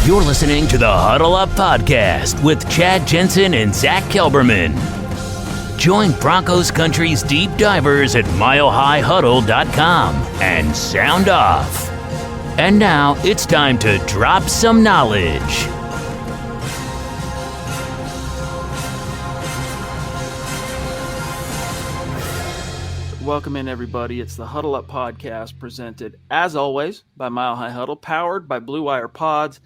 You're listening to the Huddle Up Podcast with Chad Jensen and Zack Kelberman. Join Broncos Country's deep divers at milehighhuddle.com and sound off. And now it's time to drop some knowledge. Welcome in, everybody. It's the Huddle Up Podcast, presented, as always, by Mile High Huddle, powered by Blue Wire Pods.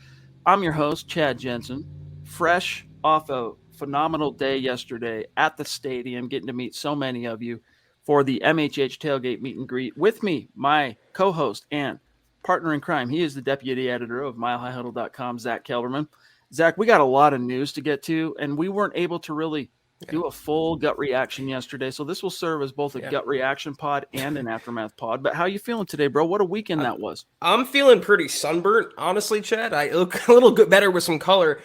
I'm your host, Chad Jensen, fresh off a phenomenal day yesterday at the stadium, getting to meet so many of you for the MHH Tailgate Meet and Greet. With me, my co-host and partner in crime. He is the deputy editor of milehighhuddle.com, Zack Kelberman. Zack, we got a lot of news to get to, and we weren't able to really do a full gut reaction yesterday. So this will serve as both a gut reaction pod and an aftermath pod. But how you feeling today, bro? What a weekend that was. I'm feeling pretty sunburnt, honestly, Chad. I look a little bit better with some color.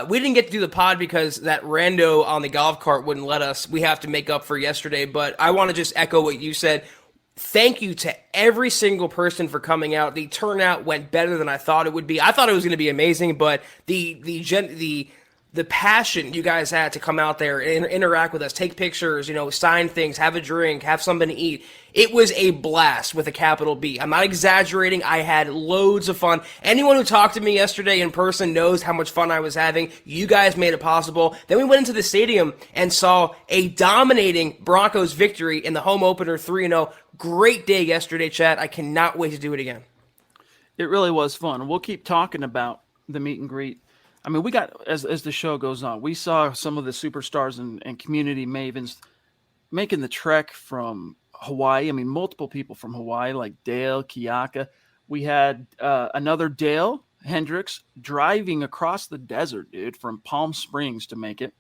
We didn't get to do the pod because that rando on the golf cart wouldn't let us. We have to make up for yesterday. But I want to just echo what you said. Thank you to every single person for coming out. The turnout went better than I thought it would be. I thought it was going to be amazing, but the passion you guys had to come out there and interact with us, take pictures, sign things, have a drink, have something to eat. It was a blast with a capital B. I'm not exaggerating. I had loads of fun. Anyone who talked to me yesterday in person knows how much fun I was having. You guys made it possible. Then we went into the stadium and saw a dominating Broncos victory in the home opener 3-0. Great day yesterday, Chad. I cannot wait to do it again. It really was fun. We'll keep talking about the meet and greet. I mean, we got, as the show goes on, we saw some of the superstars and community mavens making the trek from Hawaii. I mean, multiple people from Hawaii, like Dale, Kiaka. We had another Dale Hendricks driving across the desert, dude, from Palm Springs to make it.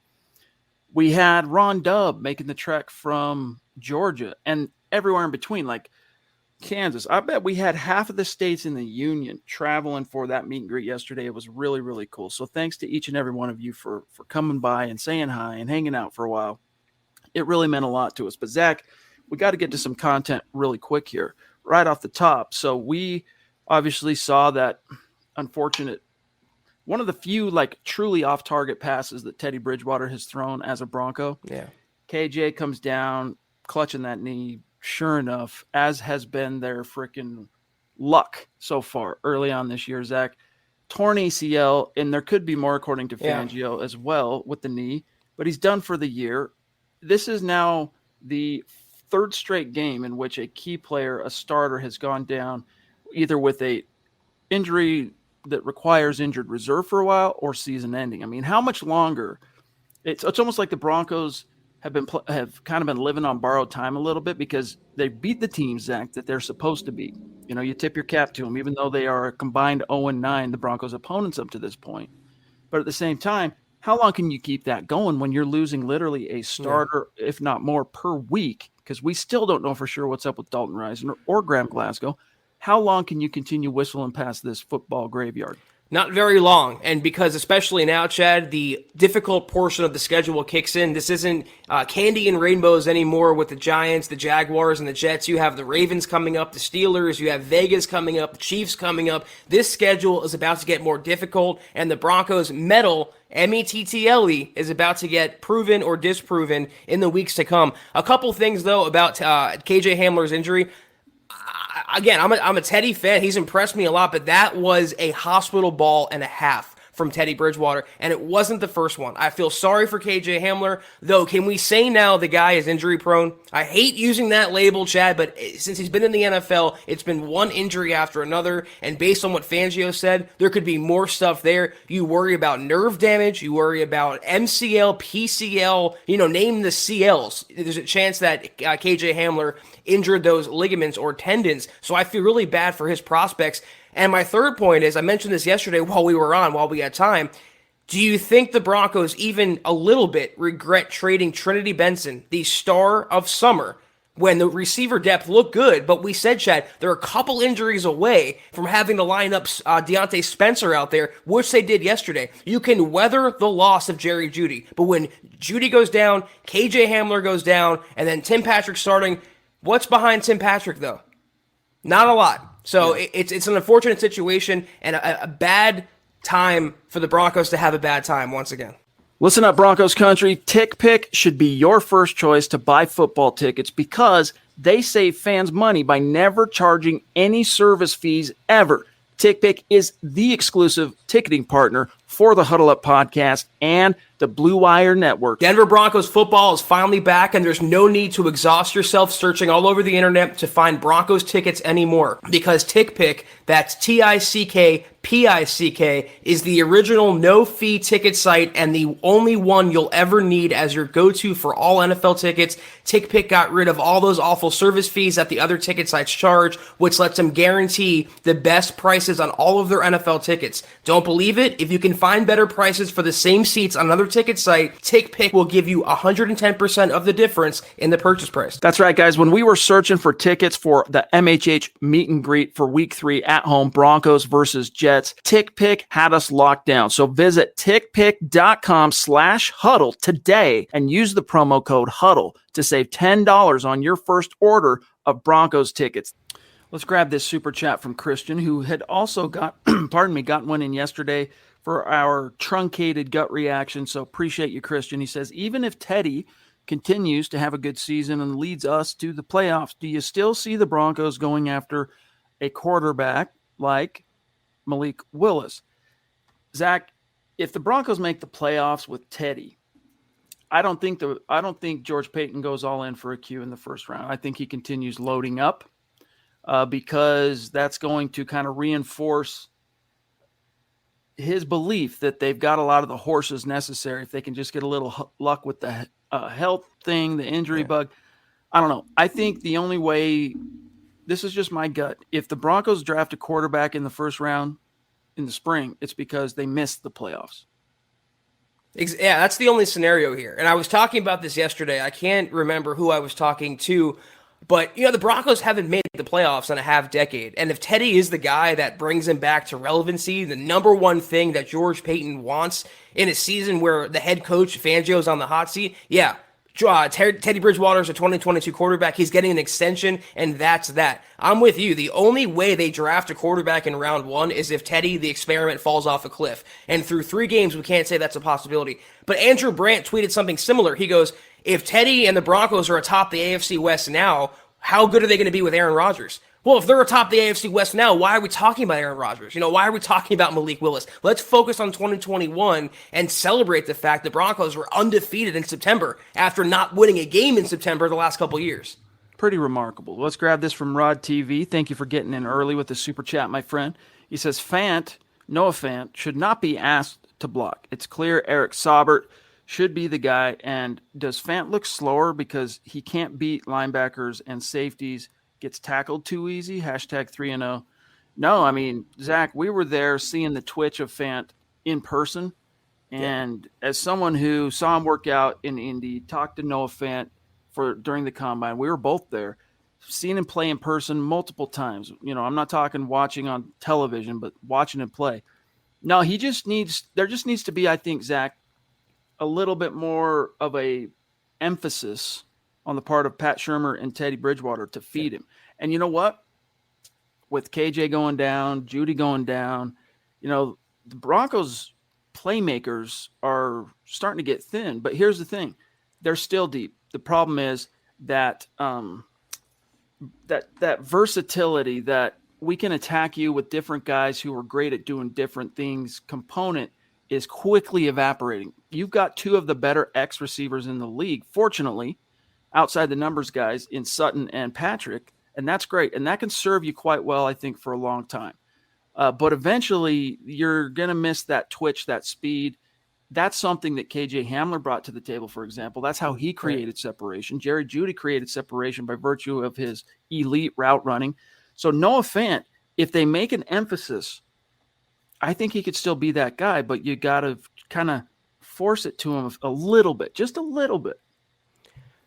We had Ron Dubb making the trek from Georgia and everywhere in between, like Kansas. I bet we had half of the states in the union traveling for that meet and greet yesterday. It was really, really cool. So thanks to each and every one of you for coming by and saying hi and hanging out for a while. It really meant a lot to us. But Zack, we got to get to some content really quick here, right off the top. So we obviously saw that unfortunate, one of the few truly off-target passes that Teddy Bridgewater has thrown as a Bronco. Yeah. KJ comes down, clutching that knee. Sure enough, as has been their freaking luck so far early on this year, Zack, torn ACL, and there could be more according to Fangio as well with the knee, but he's done for the year. This is now the third straight game in which a key player, a starter, has gone down either with a injury that requires injured reserve for a while or season ending. I mean, how much longer? It's almost like the Broncos have kind of been living on borrowed time a little bit because they beat the teams, Zack, that they're supposed to beat. You tip your cap to them, even though they are a combined 0-9, the Broncos' opponents up to this point. But at the same time, how long can you keep that going when you're losing literally a starter, if not more, per week? Because we still don't know for sure what's up with Dalton Risner or Graham Glasgow. How long can you continue whistling past this football graveyard? Not very long, and because especially now, Chad, the difficult portion of the schedule kicks in. This isn't candy and rainbows anymore with the Giants, the Jaguars, and the Jets. You have the Ravens coming up, the Steelers, you have Vegas coming up, the Chiefs coming up. This schedule is about to get more difficult, and the Broncos' mettle, M-E-T-T-L-E, is about to get proven or disproven in the weeks to come. A couple things, though, about KJ Hamler's injury. Again, I'm a Teddy fan. He's impressed me a lot, but that was a hospital ball and a half from Teddy Bridgewater, and it wasn't the first one. I feel sorry for KJ Hamler, though. Can we say now the guy is injury prone? I hate using that label, Chad, but since he's been in the NFL, it's been one injury after another, and based on what Fangio said, there could be more stuff there. You worry about nerve damage, you worry about MCL, PCL, name the CLs. There's a chance that KJ Hamler injured those ligaments or tendons, so I feel really bad for his prospects. And my third point is, I mentioned this yesterday while we had time, do you think the Broncos even a little bit regret trading Trinity Benson, the star of summer, when the receiver depth looked good, but we said, Chad, they're a couple injuries away from having to line up Deontay Spencer out there, which they did yesterday. You can weather the loss of Jerry Jeudy, but when Jeudy goes down, KJ Hamler goes down, and then Tim Patrick starting, what's behind Tim Patrick, though? Not a lot. So it's an unfortunate situation and a bad time for the Broncos to have a bad time once again. Listen up, Broncos country. TickPick should be your first choice to buy football tickets because they save fans money by never charging any service fees ever. TickPick is the exclusive ticketing partner for the Huddle Up podcast and the Blue Wire Network. Denver Broncos football is finally back, and there's no need to exhaust yourself searching all over the internet to find Broncos tickets anymore because TickPick, that's TickPick, is the original no-fee ticket site and the only one you'll ever need as your go-to for all NFL tickets. TickPick got rid of all those awful service fees that the other ticket sites charge, which lets them guarantee the best prices on all of their NFL tickets. Don't believe it? If you can find better prices for the same seats on another ticket site, TickPick will give you 110% of the difference in the purchase price. That's right, guys. When we were searching for tickets for the MHH meet and greet for week 3 at home, Broncos versus Jets, TickPick had us locked down. So visit tickpick.com/huddle today and use the promo code HUDDLE to save $10 on your first order of Broncos tickets. Let's grab this super chat from Christian, who had also got one in yesterday for our truncated gut reaction. So appreciate you, Christian. He says, even if Teddy continues to have a good season and leads us to the playoffs, do you still see the Broncos going after a quarterback like Malik Willis? Zach, if the Broncos make the playoffs with Teddy, I don't think George Payton goes all in for a Q in the first round. I think he continues loading up because that's going to kind of reinforce his belief that they've got a lot of the horses necessary if they can just get a little luck with the health thing, the injury bug. I don't know. I think the only way, this is just my gut, if the Broncos draft a quarterback in the first round in the spring, it's because they missed the playoffs. Yeah, that's the only scenario here. And I was talking about this yesterday. I can't remember who I was talking to, but, the Broncos haven't made the playoffs in a half decade. And if Teddy is the guy that brings him back to relevancy, the number one thing that George Payton wants in a season where the head coach, Fangio's on the hot seat, Teddy Bridgewater's a 2022 quarterback. He's getting an extension, and that's that. I'm with you. The only way they draft a quarterback in round 1 is if Teddy, the experiment, falls off a cliff. And through 3 games, we can't say that's a possibility. But Andrew Brandt tweeted something similar. He goes, if Teddy and the Broncos are atop the AFC West now, how good are they going to be with Aaron Rodgers? Well, if they're atop the AFC West now, why are we talking about Aaron Rodgers? Why are we talking about Malik Willis? Let's focus on 2021 and celebrate the fact the Broncos were undefeated in September after not winning a game in September the last couple years. Pretty remarkable. Let's grab this from Rod TV. Thank you for getting in early with the super chat, my friend. He says, Noah Fant should not be asked to block. It's clear Eric Saubert should be the guy. And does Fant look slower because he can't beat linebackers and safeties? Gets tackled too easy, #3-0. No, Zach, we were there seeing the twitch of Fant in person. And as someone who saw him work out in Indy, talked to Noah Fant during the combine, we were both there, seen him play in person multiple times. I'm not talking watching on television, but watching him play. No, there just needs to be, I think, Zach, a little bit more of a emphasis on the part of Pat Shurmur and Teddy Bridgewater to feed him. And you know what? With KJ going down, Judy going down, the Broncos playmakers are starting to get thin. But here's the thing. They're still deep. The problem is that that versatility, that we can attack you with different guys who are great at doing different things component is quickly evaporating. You've got 2 of the better X receivers in the league, fortunately, outside the numbers guys in Sutton and Patrick, and that's great. And that can serve you quite well, I think, for a long time. But eventually, you're going to miss that twitch, that speed. That's something that KJ Hamler brought to the table, for example. That's how he created separation. Jerry Jeudy created separation by virtue of his elite route running. So Noah Fant, if they make an emphasis, I think he could still be that guy, but you got to kind of force it to him a little bit, just a little bit.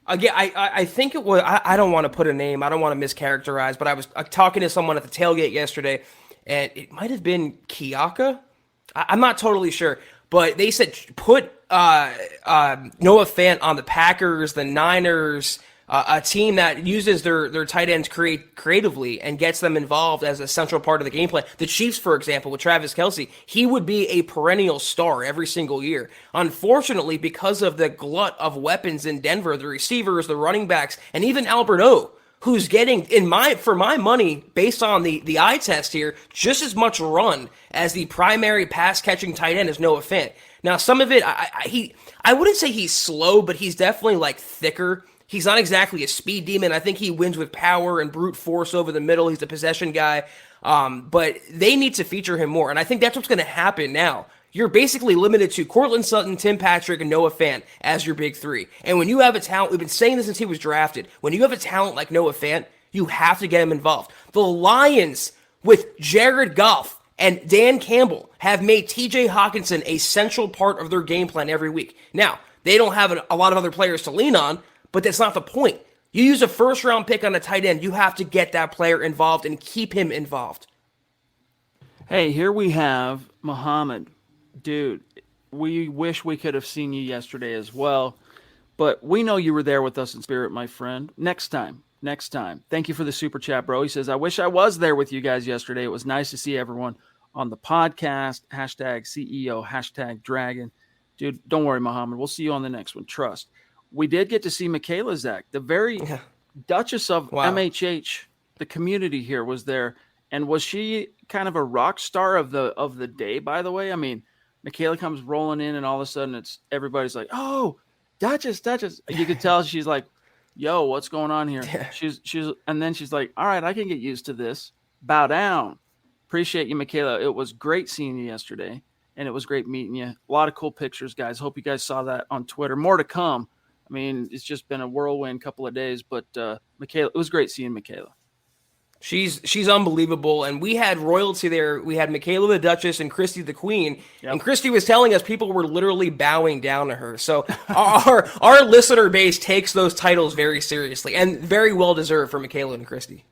Again, I think it was, I don't want to put a name, I don't want to mischaracterize, but I was talking to someone at the tailgate yesterday, and it might have been Kiaka. I'm not totally sure, but they said put Noah Fant on the Packers, the Niners, a team that uses their tight ends creatively and gets them involved as a central part of the game plan. The Chiefs, for example, with Travis Kelce, he would be a perennial star every single year. Unfortunately, because of the glut of weapons in Denver, the receivers, the running backs, and even Albert O, who's getting, for my money, based on the eye test here, just as much run as the primary pass-catching tight end is Noah Fant. Now, some of it, I wouldn't say he's slow, but he's definitely like thicker. He's not exactly a speed demon. I think he wins with power and brute force over the middle. He's the possession guy. But they need to feature him more. And I think that's what's going to happen now. You're basically limited to Cortland Sutton, Tim Patrick, and Noah Fant as your big three. And when you have a talent, we've been saying this since he was drafted, when you have a talent like Noah Fant, you have to get him involved. The Lions, with Jared Goff and Dan Campbell, have made TJ Hawkinson a central part of their game plan every week. Now, they don't have a lot of other players to lean on, but that's not the point. You use a first-round pick on a tight end, you have to get that player involved and keep him involved. Hey, here we have Muhammad. Dude, we wish we could have seen you yesterday as well, but we know you were there with us in spirit, my friend. Next time. Thank you for the super chat, bro. He says, I wish I was there with you guys yesterday. It was nice to see everyone on the podcast, #CEO, #Dragon. Dude, don't worry, Muhammad. We'll see you on the next one. Trust. We did get to see Michaela, Zach, the very Duchess of MHH. The community here was there. And was she kind of a rock star of the day, by the way? I mean, Michaela comes rolling in and all of a sudden everybody's like, oh, Duchess. You could tell she's like, yo, what's going on here? Yeah. And then she's like, all right, I can get used to this. Bow down. Appreciate you, Michaela. It was great seeing you yesterday, and it was great meeting you. A lot of cool pictures, guys. Hope you guys saw that on Twitter. More to come. I mean, it's just been a whirlwind couple of days, but Michaela, it was great seeing Michaela. She's unbelievable, and we had royalty there. We had Michaela the Duchess and Christy the Queen, and Christy was telling us people were literally bowing down to her. So our listener base takes those titles very seriously, and very well deserved for Michaela and Christy.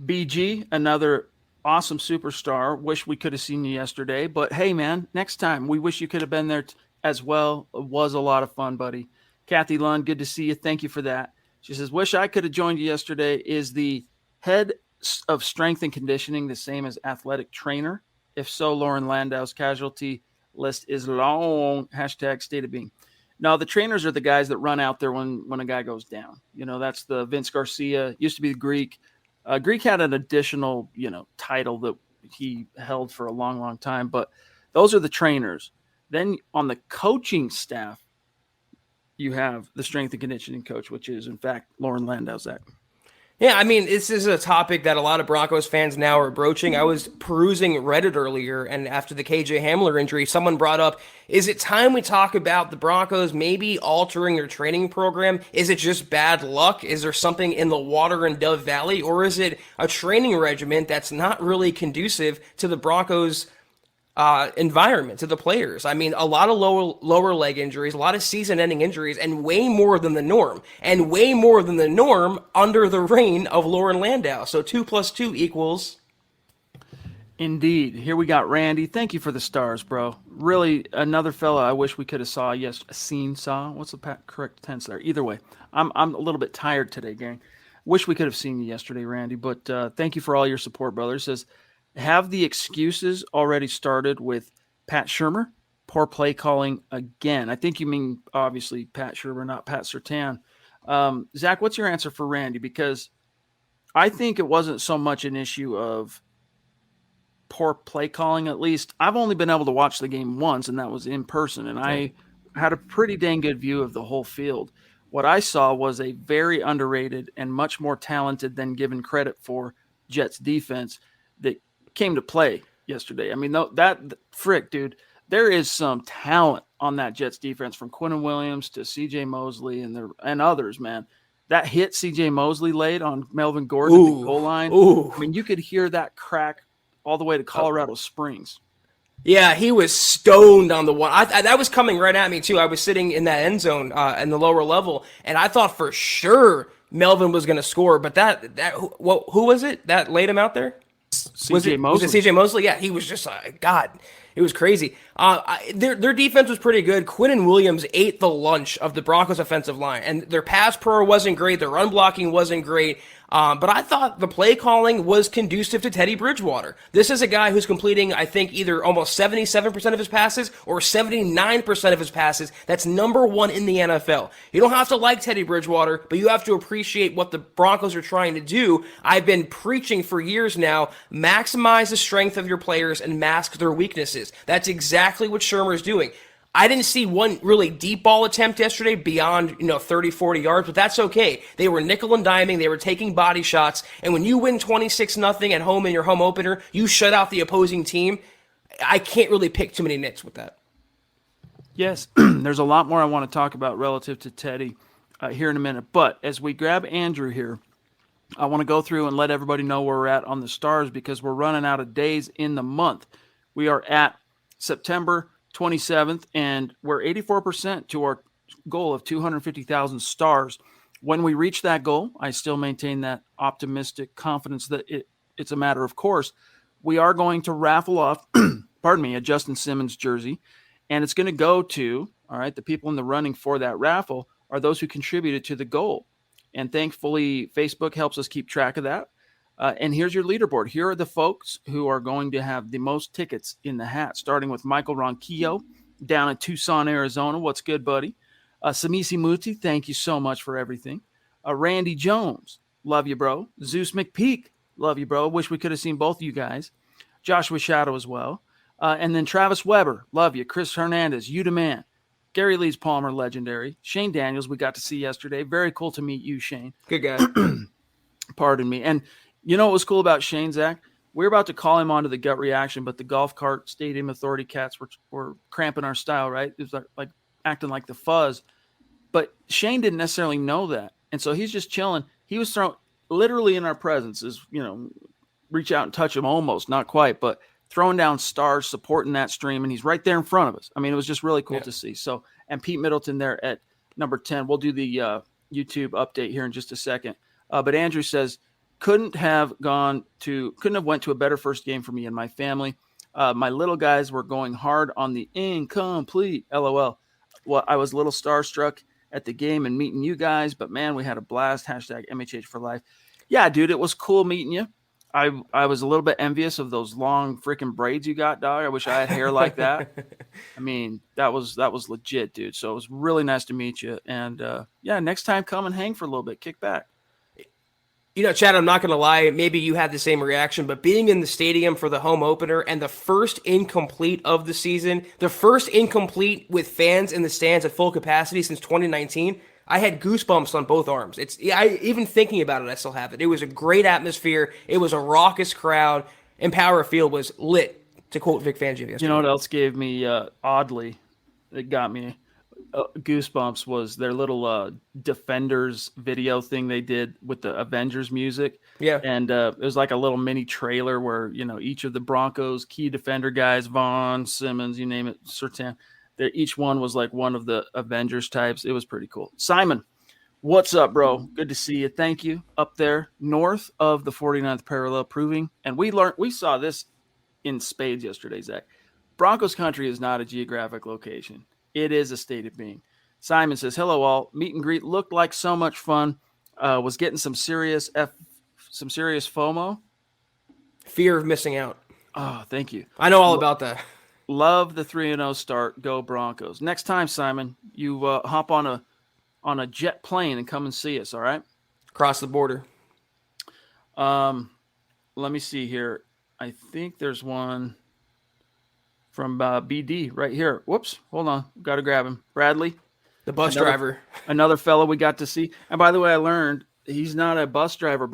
BG, another awesome superstar. Wish we could have seen you yesterday, but hey, man, next time. We wish you could have been there as well. It was a lot of fun, buddy. Kathy Lund, good to see you. Thank you for that. She says, wish I could have joined you yesterday. Is the head of strength and conditioning the same as athletic trainer? If so, Lauren Landau's casualty list is long. #state of being. No, the trainers are the guys that run out there when a guy goes down. You know, that's the Vince Garcia. Used to be the Greek. Greek had an additional, title that he held for a long, long time. But those are the trainers. Then on the coaching staff, you have the strength and conditioning coach, which is, in fact, Lauren Landau, Zach. Yeah, I mean, this is a topic that a lot of Broncos fans now are broaching. I was perusing Reddit earlier, and after the KJ Hamler injury, someone brought up, is it time we talk about the Broncos maybe altering their training program? Is it just bad luck? Is there something in the water in Dove Valley? Or is it a training regimen that's not really conducive to the Broncos' environment, to the players? I mean, a lot of lower leg injuries, a lot of season-ending injuries, and way more than the norm. And way more than the norm under the reign of Lauren Landau. So 2 + 2 equals... Indeed. Here we got Randy. Thank you for the stars, bro. Really, another fella I wish we could have saw. What's the correct tense there? Either way, I'm a little bit tired today, gang. Wish we could have seen you yesterday, Randy. But thank you for all your support, brother. It says, have the excuses already started with Pat Shurmur? Poor play calling again. I think you mean, obviously, Pat Shurmur, not Pat Surtain. Zach, what's your answer for Randy? Because I think it wasn't so much an issue of poor play calling. At least I've only been able to watch the game once, and that was in person, and I had a pretty dang good view of the whole field. What I saw was a very underrated and much more talented than given credit for Jets defense that came to play yesterday. I mean, dude, there is some talent on that Jets defense, from Quinnen Williams to CJ Mosley and others, man. That hit CJ Mosley laid on Melvin Gordon at the goal line. Ooh. I mean, you could hear that crack all the way to Colorado Springs. Yeah, he was stoned on the one. That was coming right at me, too. I was sitting in that end zone in the lower level, and I thought for sure Melvin was going to score. But who was it that laid him out there? CJ Mosley. Was it CJ Mosley? Yeah, he was just God. It was crazy. Their defense was pretty good. Quinnen Williams ate the lunch of the Broncos offensive line, and their pass pro wasn't great. Their run blocking wasn't great. But I thought the play calling was conducive to Teddy Bridgewater. This is a guy who's completing, I think, either almost 77% of his passes or 79% of his passes. That's number one in the NFL. You don't have to like Teddy Bridgewater, but you have to appreciate what the Broncos are trying to do. I've been preaching for years now, maximize the strength of your players and mask their weaknesses. That's exactly what Shurmur's doing. I didn't see one really deep ball attempt yesterday beyond, 30, 40 yards, but that's okay. They were nickel and diming. They were taking body shots. And when you win 26-0 at home in your home opener, you shut out the opposing team. I can't really pick too many nits with that. Yes, there's a lot more I want to talk about relative to Teddy here in a minute. But as we grab Andrew here, I want to go through and let everybody know where we're at on the stars because we're running out of days in the month. We are at September 27th, and we're 84% to our goal of 250,000 stars. When we reach that goal, I still maintain that optimistic confidence that it's a matter of course. We are going to raffle off, a Justin Simmons jersey, and it's going to go to, all right, the people in the running for that raffle are those who contributed to the goal. And thankfully, Facebook helps us keep track of that. And here's your leaderboard. Here are the folks who are going to have the most tickets in the hat, starting with Michael Ronquillo down in Tucson, Arizona. What's good, buddy? Samisi Muti, thank you so much for everything. Randy Jones, love you, bro. Zeus McPeak, love you, bro. Wish we could have seen both of you guys. Joshua Shadow as well. And then Travis Weber, love you. Chris Hernandez, you the man. Gary Lees Palmer, legendary. Shane Daniels, we got to see yesterday. Very cool to meet you, Shane. Good guy. Pardon me. And you know what was cool about Shane, Zach? We were about to call him onto the gut reaction, but the golf cart stadium authority cats were cramping our style, right? It was like acting like the fuzz. But Shane didn't necessarily know that. And so he's just chilling. He was thrown literally in our presence, reach out and touch him almost, not quite, but throwing down stars, supporting that stream, and he's right there in front of us. I mean, it was just really cool to see. So, and Pete Middleton there at number 10. We'll do the YouTube update here in just a second. But Andrew says, couldn't have went to a better first game for me and my family. My little guys were going hard on the incomplete. LOL. Well, I was a little starstruck at the game and meeting you guys, but man, we had a blast. Hashtag MHH for life. Yeah, dude, it was cool meeting you. I was a little bit envious of those long freaking braids you got, dog. I wish I had hair like that. I mean, that was legit, dude. So it was really nice to meet you. And next time come and hang for a little bit. Kick back. Chad, I'm not going to lie. Maybe you had the same reaction, but being in the stadium for the home opener and the first incomplete of the season, the first incomplete with fans in the stands at full capacity since 2019, I had goosebumps on both arms. Even thinking about it, I still have it. It was a great atmosphere. It was a raucous crowd, and Power Field was lit, to quote Vic Fangio yesterday. You know what else gave me, oddly, it got me goosebumps was their little Defenders video thing they did with the Avengers music. Yeah. And it was like a little mini trailer where, each of the Broncos key defender guys, Vaughn, Simmons, you name it, Surtain, each one was like one of the Avengers types. It was pretty cool. Simon, what's up, bro? Good to see you. Thank you. Up there north of the 49th parallel proving. And we saw this in spades yesterday, Zach. Broncos country is not a geographic location. It is a state of being. Simon says, hello all. Meet and greet looked like so much fun. Was getting some serious FOMO. Fear of missing out. Oh, thank you. I know all about that. Love the 3-0 start. Go Broncos. Next time, Simon, you hop on a jet plane and come and see us, all right? Across the border. Let me see here. I think there's one from BD right here. Whoops. Hold on. Got to grab him. Bradley. The bus driver. Another fellow we got to see. And by the way, I learned he's not a bus driver.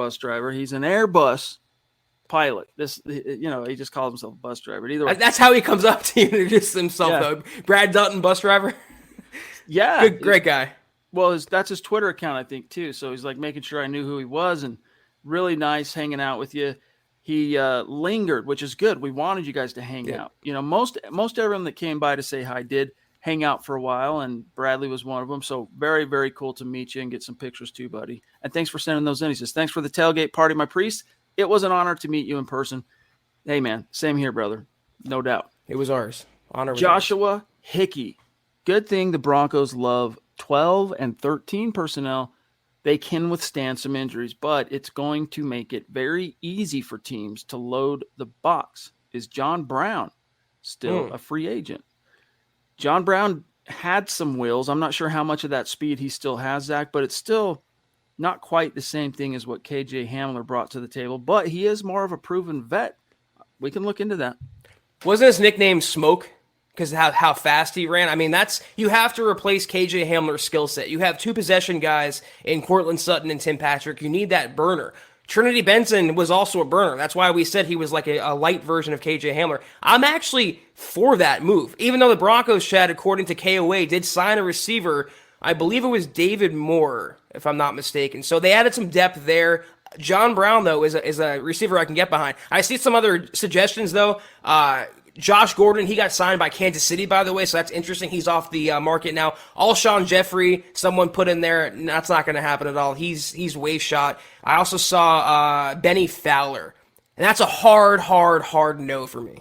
He's an Airbus pilot. He just calls himself a bus driver. Either way. That's how he comes up to you and introduces himself, though. Brad Dutton, bus driver. Yeah. Great guy. Well, that's his Twitter account, I think, too. So he's like making sure I knew who he was, and really nice hanging out with you. He lingered, which is good. We wanted you guys to hang out. Most everyone that came by to say hi did hang out for a while, and Bradley was one of them. So very, very cool to meet you and get some pictures too, buddy. And thanks for sending those in. He says, thanks for the tailgate party, my priest. It was an honor to meet you in person. Hey, man, same here, brother. No doubt. It was ours. Honor was ours. Joshua Hickey. Good thing the Broncos love 12 and 13 personnel. They can withstand some injuries, but it's going to make it very easy for teams to load the box. Is John Brown still a free agent? John Brown had some wheels. I'm not sure how much of that speed he still has, Zach, but it's still not quite the same thing as what KJ Hamler brought to the table, but he is more of a proven vet. We can look into that. Wasn't his nickname Smoke because of how fast he ran? I mean, you have to replace KJ Hamler's skill set. You have 2 possession guys in Cortland Sutton and Tim Patrick. You need that burner. Trinity Benson was also a burner. That's why we said he was like a light version of KJ Hamler. I'm actually for that move. Even though the Broncos, Chad, according to KOA, did sign a receiver, I believe it was David Moore, if I'm not mistaken. So they added some depth there. John Brown, though, is a receiver I can get behind. I see some other suggestions, though. Josh Gordon, he got signed by Kansas City, by the way, so that's interesting. He's off the market now. Alshon Jeffrey, someone put in there. That's not going to happen at all. He's way shot. I also saw Benny Fowler, and that's a hard no for me.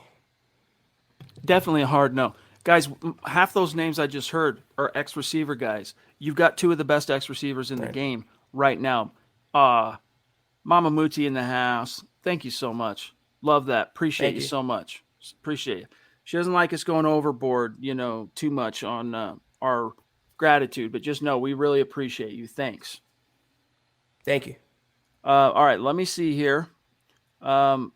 Definitely a hard no. Guys, half those names I just heard are ex-receiver guys. You've got 2 of the best ex-receivers in the game right now. Mama Muti in the house. Thank you so much. Love that. Appreciate you so much. Appreciate you. She doesn't like us going overboard, too much on our gratitude, but just know we really appreciate you. Thanks. Thank you. All right, let me see here. I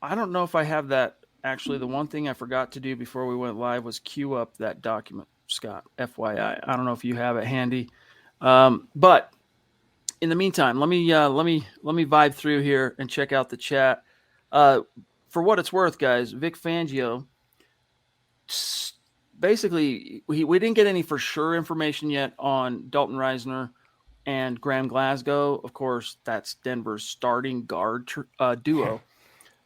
don't know if I have that. Actually, the one thing I forgot to do before we went live was queue up that document, Scott, FYI. I don't know if you have it handy. But in the meantime, let me vibe through here and check out the chat. For what it's worth, guys, Vic Fangio, basically, we didn't get any for sure information yet on Dalton Risner and Graham Glasgow. Of course, that's Denver's starting guard duo.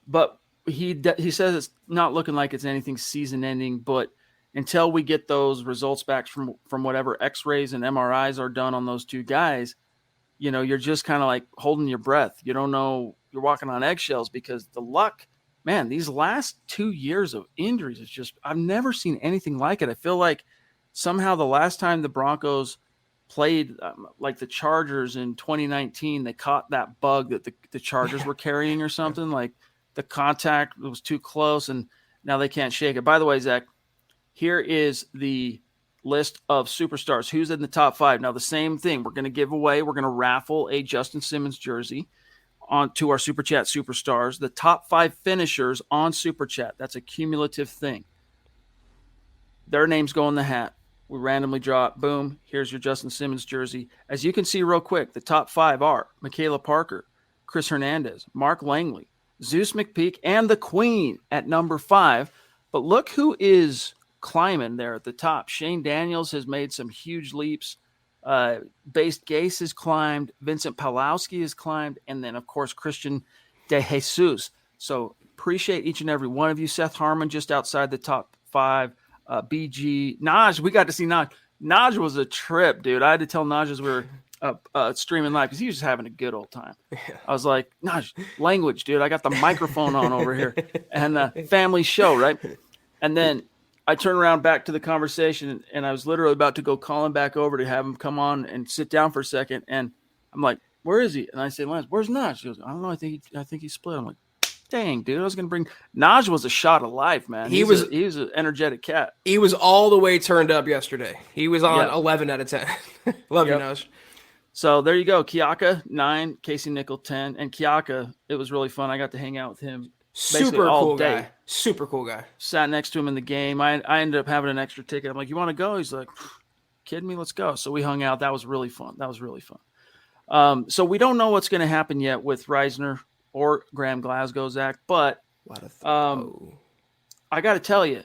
But he says it's not looking like it's anything season-ending, but until we get those results back from whatever X-rays and MRIs are done on those 2 guys, you're just kind of like holding your breath. You don't know. You're walking on eggshells because the luck – man, these last 2 years of injuries is just, I've never seen anything like it. I feel like somehow the last time the Broncos played like the Chargers in 2019, they caught that bug that the Chargers were carrying or something. Like the contact was too close and now they can't shake it. By the way, Zach, here is the list of superstars. Who's in the top 5? Now, the same thing. We're going to raffle a Justin Simmons jersey on to our Super Chat superstars, the top 5 finishers on Super Chat. That's a cumulative thing. Their names go in the hat. We randomly draw it. Boom. Here's your Justin Simmons jersey. As you can see real quick, the top 5 are Michaela Parker, Chris Hernandez, Mark Langley, Zeus McPeak, and the Queen at number 5. But look who is climbing there at the top. Shane Daniels has made some huge leaps. Based Gase has climbed, Vincent Palowski has climbed, and then, of course, Christian De Jesus. So appreciate each and every one of you. Seth Harmon just outside the top 5. BG. Naj, we got to see Naj. Naj was a trip, dude. I had to tell Naj as we were streaming live because he was just having a good old time. I was like, Naj, language, dude. I got the microphone on over here. And family show, right? And then I turned around back to the conversation, and I was literally about to go call him back over to have him come on and sit down for a second. And I'm like, "Where is he?" And I say, "Lance, where's Naj?" He goes, "I don't know. I think he split." I'm like, "Dang, dude! I was gonna bring Naj was a shot of life, man. He was an energetic cat. He was all the way turned up yesterday. He was on 11 out of 10. Love you, Naj. So there you go. Kiaka 9, Casey Nickel 10, and Kiaka. It was really fun. I got to hang out with him. Super cool guy. Super cool guy. Sat next to him in the game. I ended up having an extra ticket. I'm like, "You want to go?" He's like, "Kidding me? Let's go." So we hung out. That was really fun. So we don't know what's going to happen yet with Risner or Graham Glasgow, Zach. But I got to tell you,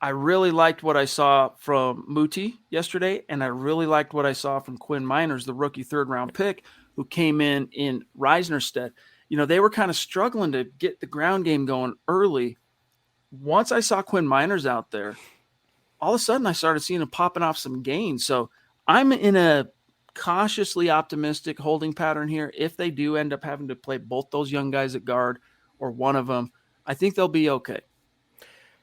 I really liked what I saw from Muti yesterday, and I really liked what I saw from Quinn Miners, the rookie 3rd-round pick, who came in Risner's stead. They were kind of struggling to get the ground game going early. Once I saw Quinn Miners out there, all of a sudden I started seeing him popping off some gains. So I'm in a cautiously optimistic holding pattern here. If they do end up having to play both those young guys at guard or one of them, I think they'll be okay.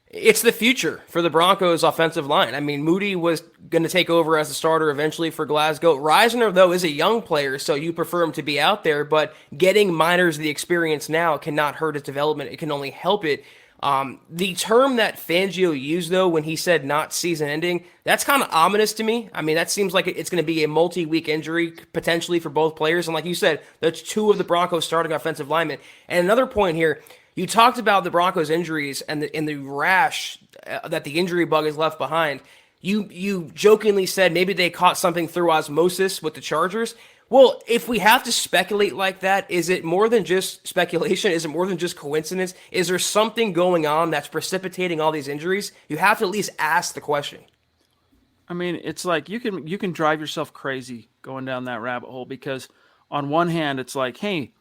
It's the future for the Broncos offensive line. I mean, Moody was going to take over as a starter eventually for Glasgow. Risner, though, is a young player, so you prefer him to be out there, but getting Miners the experience now cannot hurt his development. It can only help it. The term that Fangio used, though, when he said not season ending, that's kind of ominous to me. I mean, that seems like it's going to be a multi-week injury potentially for both players. And like you said, that's two of the Broncos starting offensive linemen. And another point here, you talked about the Broncos injuries and the rash that the injury bug has left behind. You jokingly said maybe they caught something through osmosis with the Chargers. Well, if we have to speculate like that, is it more than just speculation? Is it more than just coincidence? Is there something going on that's precipitating all these injuries? You have to at least ask the question. I mean, it's like you can drive yourself crazy going down that rabbit hole, because on one hand, it's like, hey,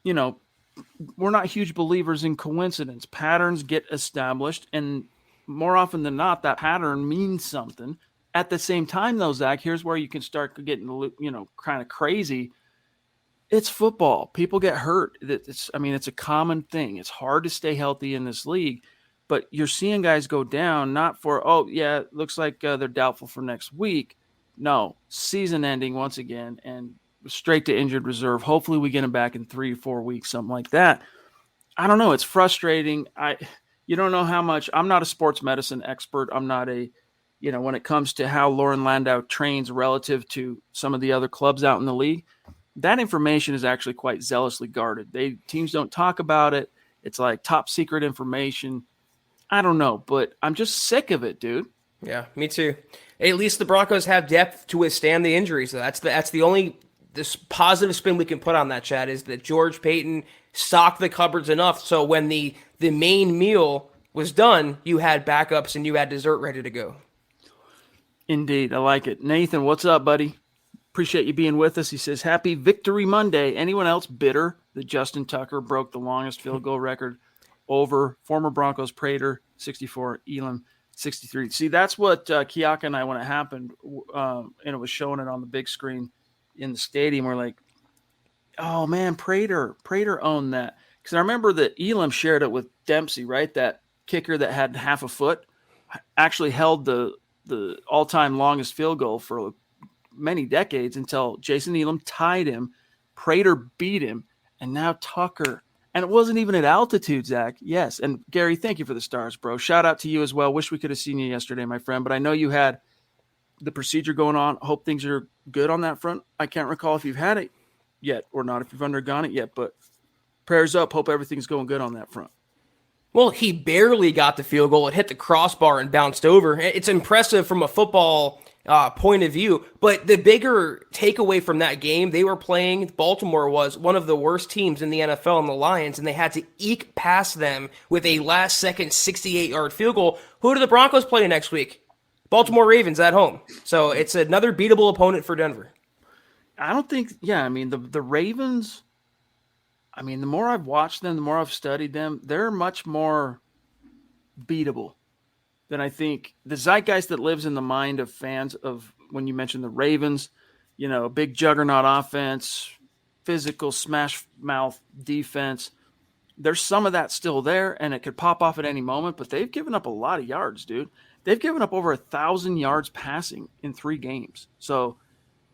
we're not huge believers in coincidence. Patterns get established, and more often than not, that pattern means something. At the same time, though, Zach, here's where you can start getting, kind of crazy. It's football. People get hurt. It's a common thing. It's hard to stay healthy in this league, but you're seeing guys go down, not for, it looks like they're doubtful for next week. No, season ending once again, and straight to injured reserve. Hopefully we get him back in 3 or 4 weeks, something like that. I don't know. It's frustrating. You don't know how much. I'm not a sports medicine expert. I'm not when it comes to how Lauren Landau trains relative to some of the other clubs out in the league, that information is actually quite zealously guarded. Teams don't talk about it. It's like top secret information. I don't know, but I'm just sick of it, dude. Yeah, me too. At least the Broncos have depth to withstand the injuries. So that's the only this positive spin we can put on that, Chad, is that George Payton stocked the cupboards enough so when the main meal was done, you had backups and you had dessert ready to go. Indeed. I like it. Nathan, what's up, buddy? Appreciate you being with us. He says, happy Victory Monday. Anyone else bitter that Justin Tucker broke the longest field goal record over former Broncos Prater, 64, Elam, 63? See, that's what Kiaka and I, when it happened, and it was showing it on the big screen in the stadium, we're like, oh, man, Prater owned that. Because I remember that Elam shared it with Dempsey, right? That kicker that had half a foot actually held the all-time longest field goal for many decades until Jason Elam tied him. Prater beat him, and now Tucker. And it wasn't even at altitude, Zach. Yes, and Gary, thank you for the stars, bro. Shout out to you as well. Wish we could have seen you yesterday, my friend, but I know you had the procedure going on. Hope things are good on that front. I can't recall if you've had it yet or not, if you've undergone it yet, but prayers up. Hope everything's going good on that front. Well, he barely got the field goal. It hit the crossbar and bounced over. It's impressive from a football point of view, but the bigger takeaway from that game, Baltimore was one of the worst teams in the NFL in the Lions, and they had to eke past them with a last-second 68-yard field goal. Who do the Broncos play next week? Baltimore Ravens at home. So it's another beatable opponent for Denver. I don't think, the Ravens, the more I've watched them, the more I've studied them, they're much more beatable than I think the zeitgeist that lives in the mind of fans of when you mentioned the Ravens, big juggernaut offense, physical smash mouth defense. There's some of that still there, and it could pop off at any moment, but they've given up a lot of yards, dude. They've given up over 1,000 yards passing in 3 games. So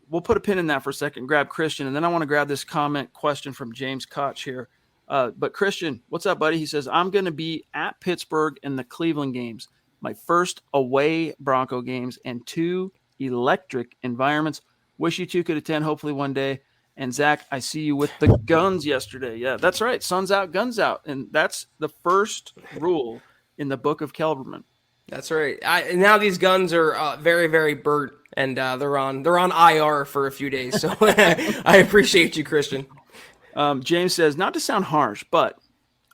we'll put a pin in that for a second, grab Christian, and then I want to grab this question from James Koch here. But Christian, what's up, buddy? He says, I'm going to be at Pittsburgh in the Cleveland games, my first away Bronco games, and 2 electric environments. Wish you 2 could attend, hopefully one day. And Zach, I see you with the guns yesterday. Yeah, that's right. Sun's out, guns out. And that's the first rule in the book of Kelberman. That's right. Now these guns are very, very burnt, and they're on IR for a few days. So I appreciate you, Christian. James says, not to sound harsh, but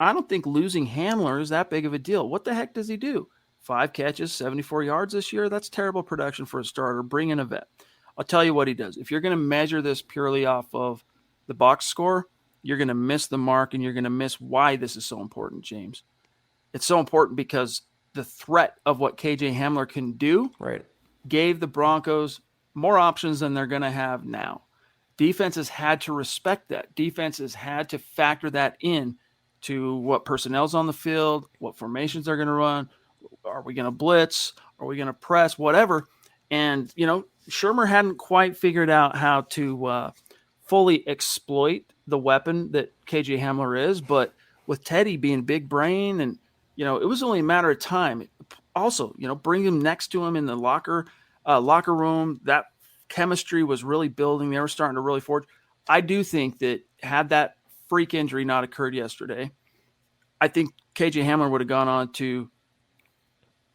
I don't think losing Hamler is that big of a deal. What the heck does he do? 5 catches, 74 yards this year? That's terrible production for a starter. Bring in a vet. I'll tell you what he does. If you're going to measure this purely off of the box score, you're going to miss the mark, and you're going to miss why this is so important, James. It's so important because the threat of what KJ Hamler can do gave the Broncos more options than they're going to have now. Defenses had to respect that. Defenses had to factor that in to what personnel's on the field, what formations they're going to run. Are we going to blitz? Are we going to press? Whatever. And, Shermer hadn't quite figured out how to fully exploit the weapon that KJ Hamler is, but with Teddy being big brain and, it was only a matter of time. Also, bring him next to him in the locker room. That chemistry was really building. They were starting to really forge. I do think that had that freak injury not occurred yesterday, I think KJ Hamler would have gone on to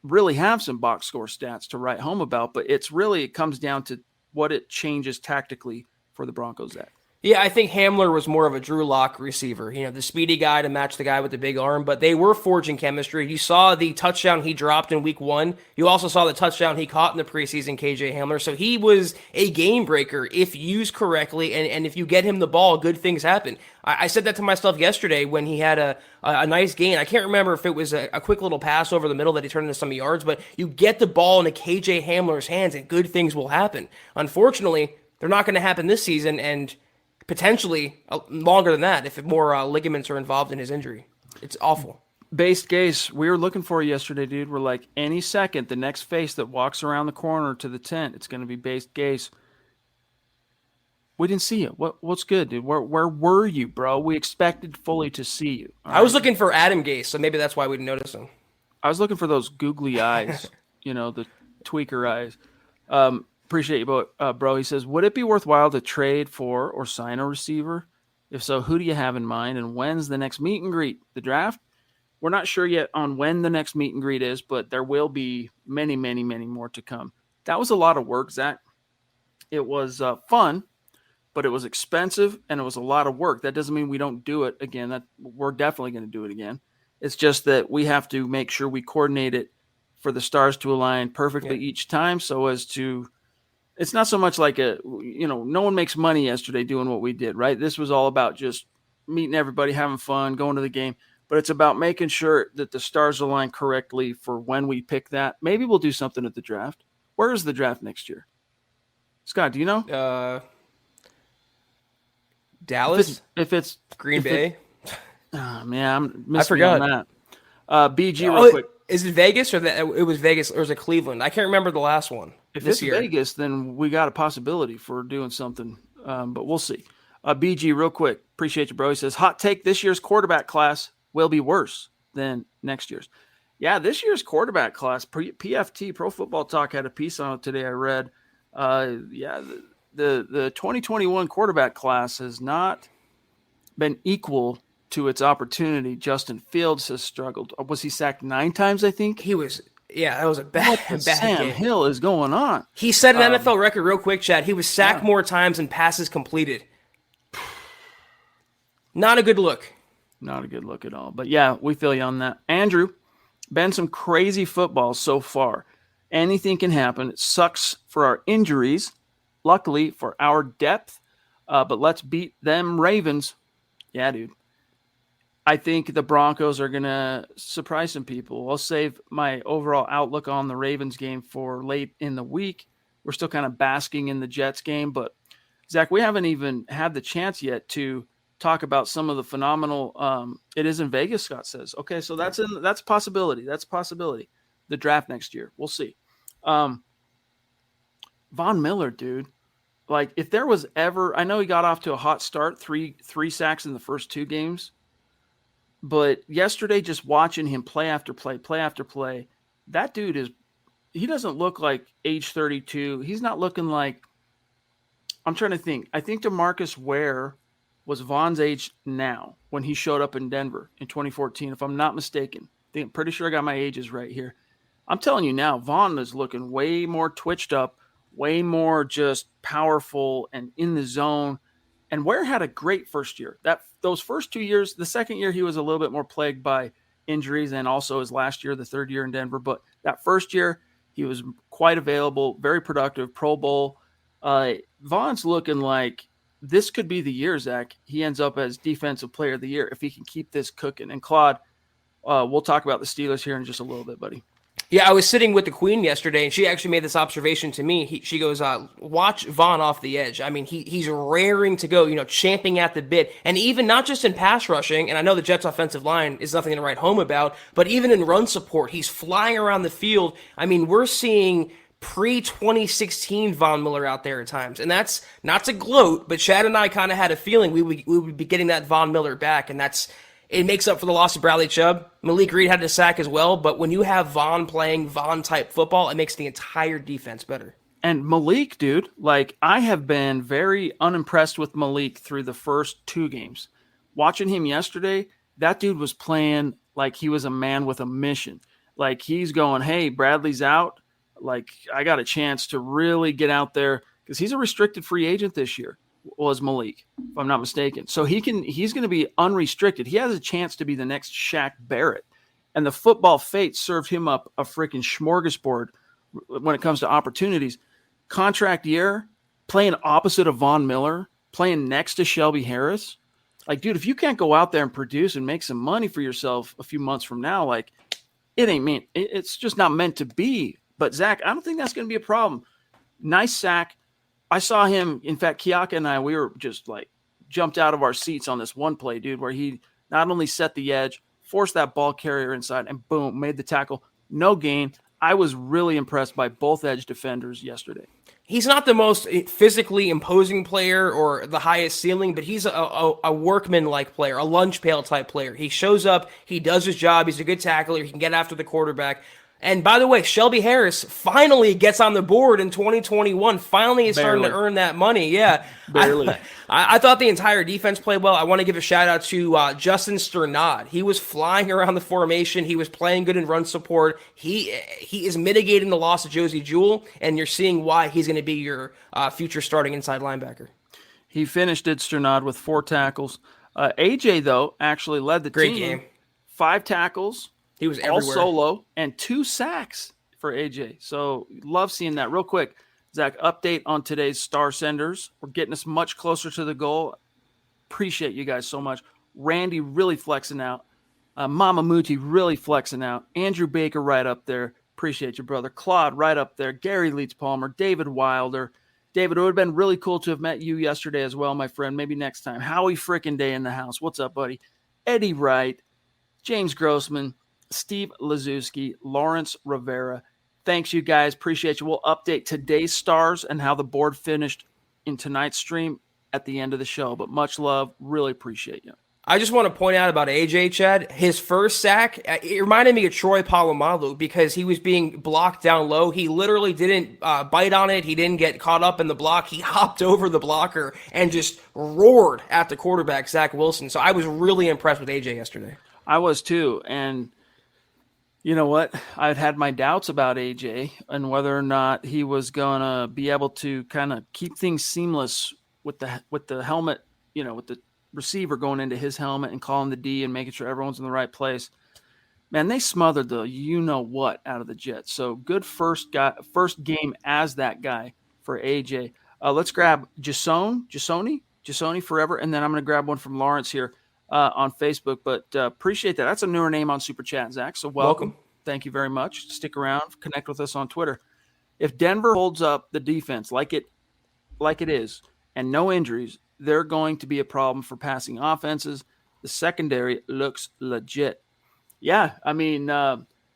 really have some box score stats to write home about, but it comes down to what it changes tactically for the Broncos at. Yeah, I think Hamler was more of a Drew Lock receiver, the speedy guy to match the guy with the big arm, but they were forging chemistry. You saw the touchdown he dropped in week 1. You also saw the touchdown he caught in the preseason, KJ Hamler. So he was a game breaker if used correctly, and if you get him the ball, good things happen. I said that to myself yesterday when he had a nice gain. I can't remember if it was a quick little pass over the middle that he turned into some yards, but you get the ball into KJ Hamler's hands and good things will happen. Unfortunately, they're not going to happen this season, and potentially longer than that if more ligaments are involved in his injury. It's awful. Based Gase, we were looking for you yesterday, dude. We're like, any second, the next face that walks around the corner to the tent, it's going to be Based Gase. We didn't see you. What's good, dude? Where were you, bro? We expected fully to see you. I was looking for Adam Gase, so maybe that's why we didn't notice him. I was looking for those googly eyes, the tweaker eyes. Appreciate you, bro. He says, would it be worthwhile to trade for or sign a receiver? If so, who do you have in mind? And when's the next meet and greet? The draft? We're not sure yet on when the next meet and greet is, but there will be many, many, many more to come. That was a lot of work, Zach. It was fun, but it was expensive and it was a lot of work. That doesn't mean we don't do it again. That we're definitely going to do it again. It's just that we have to make sure we coordinate it for the stars to align perfectly each time so as to – it's not so much like no one makes money yesterday doing what we did, right? This was all about just meeting everybody, having fun, going to the game. But it's about making sure that the stars align correctly for when we pick that. Maybe we'll do something at the draft. Where is the draft next year? Scott, do you know? Dallas? If it's Green Bay? Man, I forgot on that. BG real quick. Is it Vegas or it was Vegas or was it Cleveland? I can't remember the last one. If this it's year. Vegas, then we got a possibility for doing something, but we'll see. BG, real quick. Appreciate you, bro. He says, hot take, this year's quarterback class will be worse than next year's. Yeah, this year's quarterback class, PFT, Pro Football Talk, had a piece on it today I read. The 2021 quarterback class has not been equal to its opportunity. Justin Fields has struggled. Was he sacked 9 times, I think? He was. Yeah, that was a bad Sam game. Hill is going on. He set an NFL record real quick, Chad. He was sacked more times than passes completed. Not a good look. Not a good look at all. But yeah, we feel you on that. Andrew, been some crazy football so far. Anything can happen. It sucks for our injuries. Luckily for our depth. But let's beat them Ravens. Yeah, dude. I think the Broncos are going to surprise some people. I'll save my overall outlook on the Ravens game for late in the week. We're still kind of basking in the Jets game. But, Zach, we haven't even had the chance yet to talk about some of the phenomenal it is in Vegas, Scott says. Okay, so that's a possibility. That's a possibility. The draft next year. We'll see. Von Miller, dude. Like, if there was ever – I know he got off to a hot start, three sacks in the first 2 games. But yesterday, just watching him play after play, that dude he doesn't look like age 32. He's not looking like, I'm trying to think. I think DeMarcus Ware was Von's age now when he showed up in Denver in 2014, if I'm not mistaken. I'm pretty sure I got my ages right here. I'm telling you now, Von is looking way more twitched up, way more just powerful and in the zone. And Ware had a great first year. Those first 2 years, the second year he was a little bit more plagued by injuries, and also his last year, the third year in Denver. But that first year, he was quite available, very productive, Pro Bowl. Von's looking like this could be the year, Zach. He ends up as Defensive Player of the Year if he can keep this cooking. And Claude, we'll talk about the Steelers here in just a little bit, buddy. Yeah, I was sitting with the Queen yesterday, and she actually made this observation to me. She goes, watch Vaughn off the edge. I mean, he's raring to go, champing at the bit. And even not just in pass rushing, and I know the Jets' offensive line is nothing to write home about, but even in run support, he's flying around the field. I mean, we're seeing pre-2016 Von Miller out there at times. And that's not to gloat, but Chad and I kind of had a feeling we would be getting that Von Miller back, and it makes up for the loss of Bradley Chubb. Malik Reed had a sack as well, but when you have Vaughn playing Vaughn-type football, it makes the entire defense better. And Malik, dude, I have been very unimpressed with Malik through the first 2 games. Watching him yesterday, that dude was playing like he was a man with a mission. Like he's going, hey, Bradley's out. Like I got a chance to really get out there because he's a restricted free agent this year. Was Malik, if I'm not mistaken. So he's going to be unrestricted. He has a chance to be the next Shaq Barrett. And the football fate served him up a freaking smorgasbord when it comes to opportunities. Contract year, playing opposite of Von Miller, playing next to Shelby Harris. Like, dude, if you can't go out there and produce and make some money for yourself a few months from now, like, it ain't meant. It's just not meant to be. But, Zach, I don't think that's going to be a problem. Nice sack. I saw him, in fact, Kiaka and I, we were just jumped out of our seats on this one play, dude, where he not only set the edge, forced that ball carrier inside, and boom, made the tackle. No gain. I was really impressed by both edge defenders yesterday. He's not the most physically imposing player or the highest ceiling, but he's a workman-like player, a lunch pail type player. He shows up, he does his job, he's a good tackler, he can get after the quarterback. And by the way, Shelby Harris finally gets on the board in 2021. Finally is starting to earn that money. Yeah. Barely. I thought the entire defense played well. I want to give a shout out to Justin Sternad. He was flying around the formation. He was playing good in run support. He is mitigating the loss of Josie Jewell, and you're seeing why he's going to be your future starting inside linebacker. He finished Sternad with 4 tackles. AJ, though, actually led the Great team. Game. 5 tackles. He was all everywhere. Solo, and 2 sacks for AJ. So love seeing that. Real quick, Zach, update on today's star senders. We're getting us much closer to the goal. Appreciate you guys so much. Randy really flexing out. Mama Muti really flexing out. Andrew Baker right up there. Appreciate you, brother. Claude right up there. Gary Leeds Palmer. David Wilder. David, it would have been really cool to have met you yesterday as well, my friend. Maybe next time. Howie frickin' Day in the house. What's up, buddy? Eddie Wright. James Grossman. Steve Lazuski, Lawrence Rivera. Thanks, you guys. Appreciate you. We'll update today's stars and how the board finished in tonight's stream at the end of the show. But much love. Really appreciate you. I just want to point out about AJ, Chad, his first sack, it reminded me of Troy Polamalu because he was being blocked down low. He literally didn't bite on it. He didn't get caught up in the block. He hopped over the blocker and just roared at the quarterback, Zach Wilson. So I was really impressed with AJ yesterday. I was too. And you know what? I'd had my doubts about AJ and whether or not he was going to be able to kind of keep things seamless with the helmet, with the receiver going into his helmet and calling the D and making sure everyone's in the right place. Man, they smothered the you-know-what out of the Jets. So good first game as that guy for AJ. Let's grab Jasoni forever, and then I'm going to grab one from Lawrence here. On Facebook, but appreciate that. That's a newer name on Super Chat, Zach. So welcome. Thank you very much. Stick around. Connect with us on Twitter. If Denver holds up the defense like it is, and no injuries, they're going to be a problem for passing offenses. The secondary looks legit. Yeah, I mean,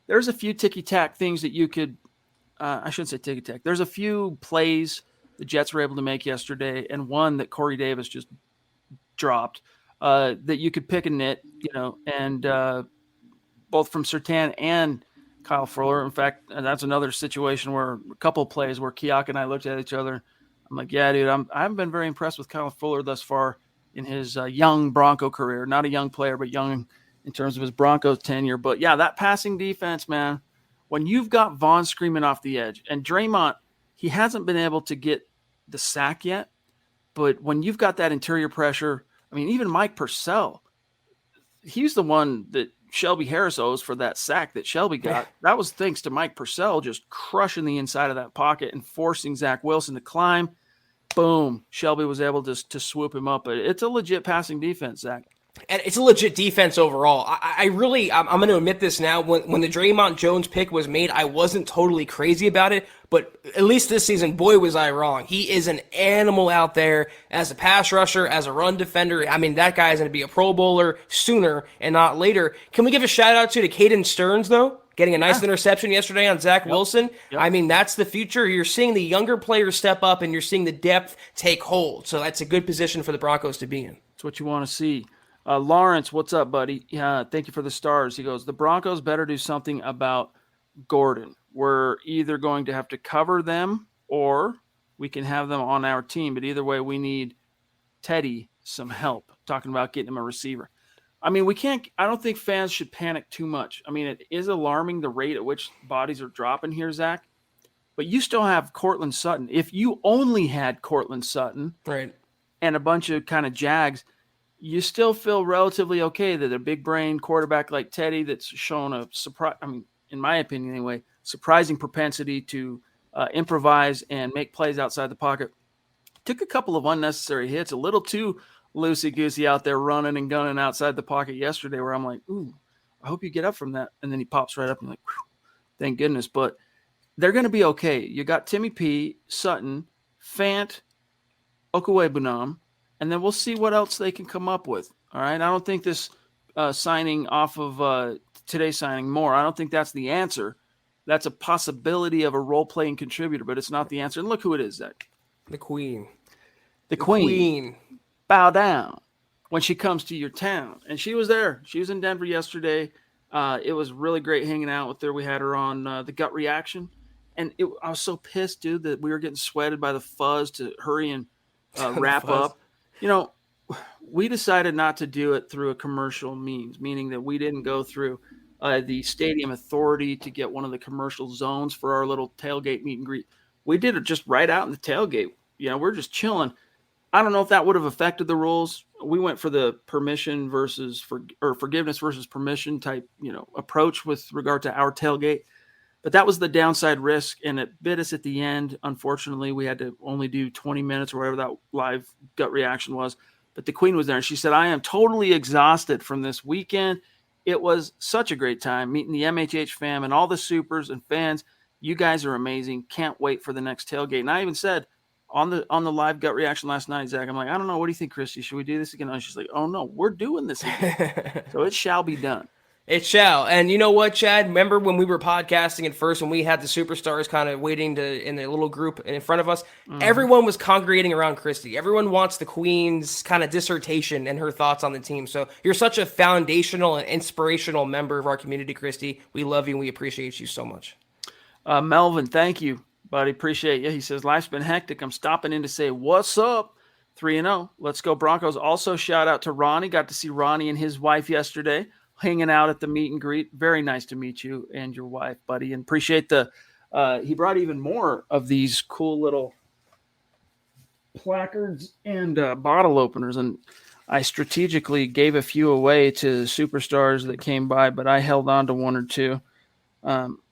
there's a few ticky-tack things that you could I shouldn't say ticky-tack. There's a few plays the Jets were able to make yesterday, and one that Corey Davis just dropped. That you could pick a nit, and both from Surtain and Kyle Fuller. In fact, that's another situation where a couple of plays where Kiaka and I looked at each other. I'm like, yeah, dude, I haven't been very impressed with Kyle Fuller thus far in his young Bronco career. Not a young player, but young in terms of his Broncos tenure. But, yeah, that passing defense, man, when you've got Vaughn screaming off the edge, and Draymond, he hasn't been able to get the sack yet, but when you've got that interior pressure, I mean, even Mike Purcell, he's the one that Shelby Harris owes for that sack that Shelby got. That was thanks to Mike Purcell just crushing the inside of that pocket and forcing Zach Wilson to climb. Boom. Shelby was able to swoop him up. But it's a legit passing defense, Zach. And it's a legit defense overall. I'm going to admit this now. When the Draymond Jones pick was made, I wasn't totally crazy about it. But at least this season, boy, was I wrong. He is an animal out there as a pass rusher, as a run defender. I mean, that guy is going to be a Pro Bowler sooner and not later. Can we give a shout out to Caden Stearns, though? Getting a nice interception yesterday on Zach Wilson. Yep. I mean, that's the future. You're seeing the younger players step up, and you're seeing the depth take hold. So that's a good position for the Broncos to be in. That's what you want to see. Lawrence, what's up, buddy? Thank you for the stars. He goes, the Broncos better do something about Gordon. We're either going to have to cover them or we can have them on our team. But either way, we need Teddy some help. Talking about getting him a receiver. I mean, I don't think fans should panic too much. I mean, it is alarming the rate at which bodies are dropping here, Zach. But you still have Cortland Sutton. If you only had Cortland Sutton right, and a bunch of kind of Jags, you still feel relatively okay that a big brain quarterback like Teddy that's shown a surprise, I mean, in my opinion anyway, surprising propensity to improvise and make plays outside the pocket. Took a couple of unnecessary hits, a little too loosey-goosey out there running and gunning outside the pocket yesterday where I'm like, ooh, I hope you get up from that. And then he pops right up and like, whew, thank goodness. But they're going to be okay. You got Timmy P, Sutton, Fant, Okwuegbunam, and then we'll see what else they can come up with. All right. I don't think this signing off of today's signing more. I don't think that's the answer. That's a possibility of a role-playing contributor, but it's not the answer. And look who it is, Zach. the Queen. The Queen. Bow down when she comes to your town. And she was there. She was in Denver yesterday. It was really great hanging out with her. We had her on the Gut Reaction. And I was so pissed, dude, that we were getting sweated by the fuzz to hurry and wrap up. You know, we decided not to do it through a commercial means, meaning that we didn't go through the stadium authority to get one of the commercial zones for our little tailgate meet and greet. We did it just right out in the tailgate. You know, we're just chilling. I don't know if that would have affected the rules. We went for the permission versus forgiveness versus permission type, approach with regard to our tailgate. But that was the downside risk, and it bit us at the end. Unfortunately, we had to only do 20 minutes or whatever that live Gut Reaction was. But the Queen was there, and she said, I am totally exhausted from this weekend. It was such a great time meeting the MHH fam and all the supers and fans. You guys are amazing. Can't wait for the next tailgate. And I even said on the live Gut Reaction last night, Zach, I'm like, I don't know. What do you think, Christy? Should we do this again? And she's like, oh, no, we're doing this again. So it shall be done. It shall. And you know what, Chad? Remember when we were podcasting at first, when we had the superstars kind of waiting in the little group in front of us? Mm-hmm. Everyone was congregating around Christy. Everyone wants the Queen's kind of dissertation and her thoughts on the team. So you're such a foundational and inspirational member of our community, Christy. We love you and we appreciate you so much. Melvin, thank you, buddy. Appreciate you. He says, life's been hectic. I'm stopping in to say, what's up? 3-0. Let's go Broncos. Also, shout out to Ronnie. Got to see Ronnie and his wife yesterday, hanging out at the meet and greet. Very nice to meet you and your wife, buddy. And appreciate he brought even more of these cool little placards and bottle openers. And I strategically gave a few away to superstars that came by, but I held on to one or two.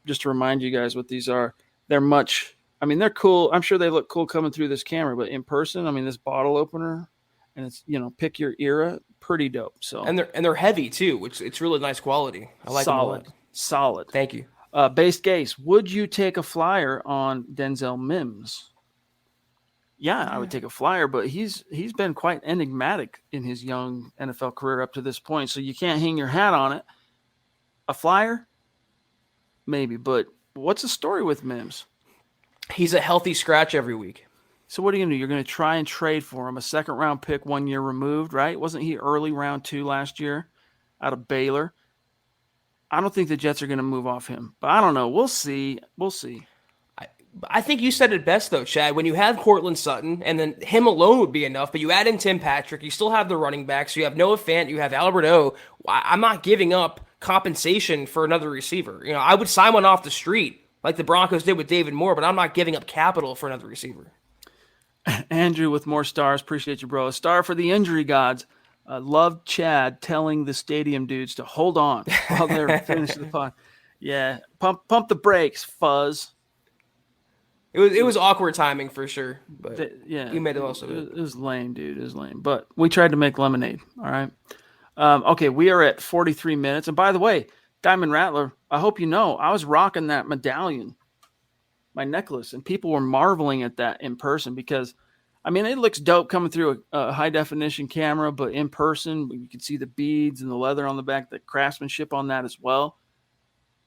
Just to remind you guys what these are. They're they're cool. I'm sure they look cool coming through this camera, but in person, this bottle opener, and it's, pick your era, pretty dope. So and they're heavy too, which it's really nice quality. I like them a lot. Solid. Thank you. Base Gase, would you take a flyer on Denzel Mims? Yeah, I would take a flyer, but he's been quite enigmatic in his young NFL career up to this point, so you can't hang your hat on it. A flyer? Maybe, but what's the story with Mims? He's a healthy scratch every week. So what are you going to do? You're going to try and trade for him, a second-round pick 1 year removed, right? Wasn't he early round 2 last year out of Baylor? I don't think the Jets are going to move off him, but I don't know. We'll see. I think you said it best, though, Chad. When you have Cortland Sutton, and then him alone would be enough, but you add in Tim Patrick, you still have the running backs, you have Noah Fant, you have Albert O. I'm not giving up compensation for another receiver. I would sign one off the street like the Broncos did with David Moore, but I'm not giving up capital for another receiver. Andrew with more stars. Appreciate you, bro. A star for the injury gods. Loved Chad telling the stadium dudes to hold on while they're finishing the pod. Yeah, pump the brakes, fuzz. It was awkward timing for sure, but yeah, you made the most of it. It was lame, dude. It was lame, but we tried to make lemonade. All right. Okay, we are at 43 minutes. And by the way, Diamond Rattler, I hope you know, I was rocking that medallion, my necklace, and people were marveling at that in person because, I mean, it looks dope coming through a high definition camera, but in person, you can see the beads and the leather on the back, the craftsmanship on that as well.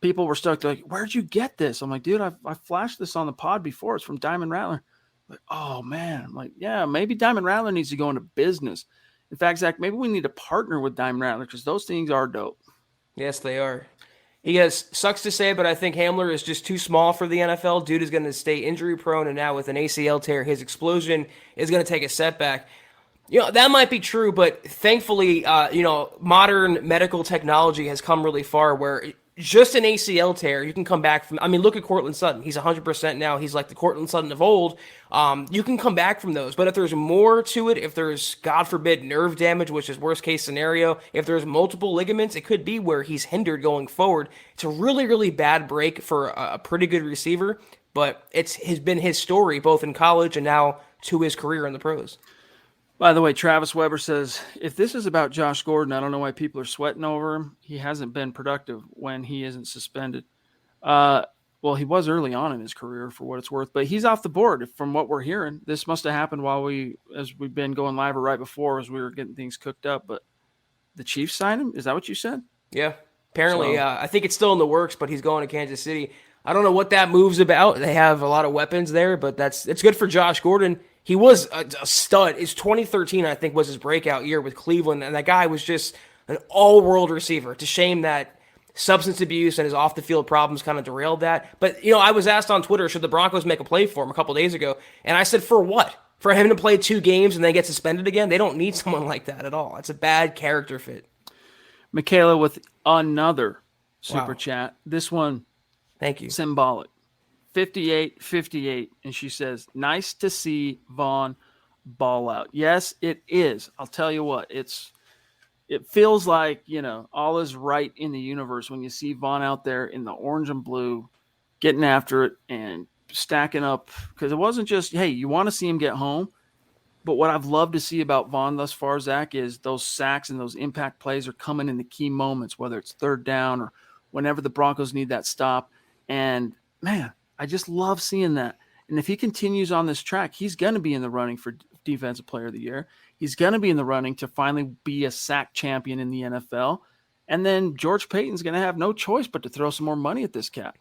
People were stoked. They're like, where'd you get this? I'm like, dude, I flashed this on the pod before. It's from Diamond Rattler. Like, oh man. I'm like, yeah, maybe Diamond Rattler needs to go into business. In fact, Zach, maybe we need to partner with Diamond Rattler because those things are dope. Yes, they are. He has, sucks to say, but I think Hamler is just too small for the NFL. Dude is going to stay injury prone, and now with an ACL tear, his explosion is going to take a setback. That might be true, but thankfully, modern medical technology has come really far where just an ACL tear, you can come back from. I mean, look at Cortland Sutton. He's 100% now. He's like the Cortland Sutton of old. You can come back from those. But if there's more to it, if there's, God forbid, nerve damage, which is worst case scenario, if there's multiple ligaments, it could be where he's hindered going forward. It's a really, really bad break for a pretty good receiver, but has been his story both in college and now to his career in the pros. By the way, Travis Weber says, if this is about Josh Gordon, I don't know why people are sweating over him. He hasn't been productive when he isn't suspended. Well, he was early on in his career for what it's worth, but he's off the board from what we're hearing. This must have happened as we've been going live or right before as we were getting things cooked up. But the Chiefs signed him? Is that what you said? Yeah. Apparently, I think it's still in the works, but he's going to Kansas City. I don't know what that move's about. They have a lot of weapons there, but it's good for Josh Gordon. He was a stud. His 2013, I think, was his breakout year with Cleveland, and that guy was just an all-world receiver. It's a shame that substance abuse and his off-the-field problems kind of derailed that. But, I was asked on Twitter, should the Broncos make a play for him a couple days ago? And I said, for what? For him to play 2 games and then get suspended again? They don't need someone like that at all. It's a bad character fit. Michaela with another super chat. This one, thank you. Symbolic. 58-58, and she says, nice to see Vaughn ball out. Yes, it is. I'll tell you what, it feels like, all is right in the universe when you see Vaughn out there in the orange and blue, getting after it and stacking up, because it wasn't just, hey, you want to see him get home, but what I've loved to see about Vaughn thus far, Zach, is those sacks and those impact plays are coming in the key moments, whether it's third down or whenever the Broncos need that stop. And, man, I just love seeing that. And if he continues on this track, he's going to be in the running for Defensive Player of the Year. He's going to be in the running to finally be a sack champion in the NFL. And then George Payton's going to have no choice but to throw some more money at this cat.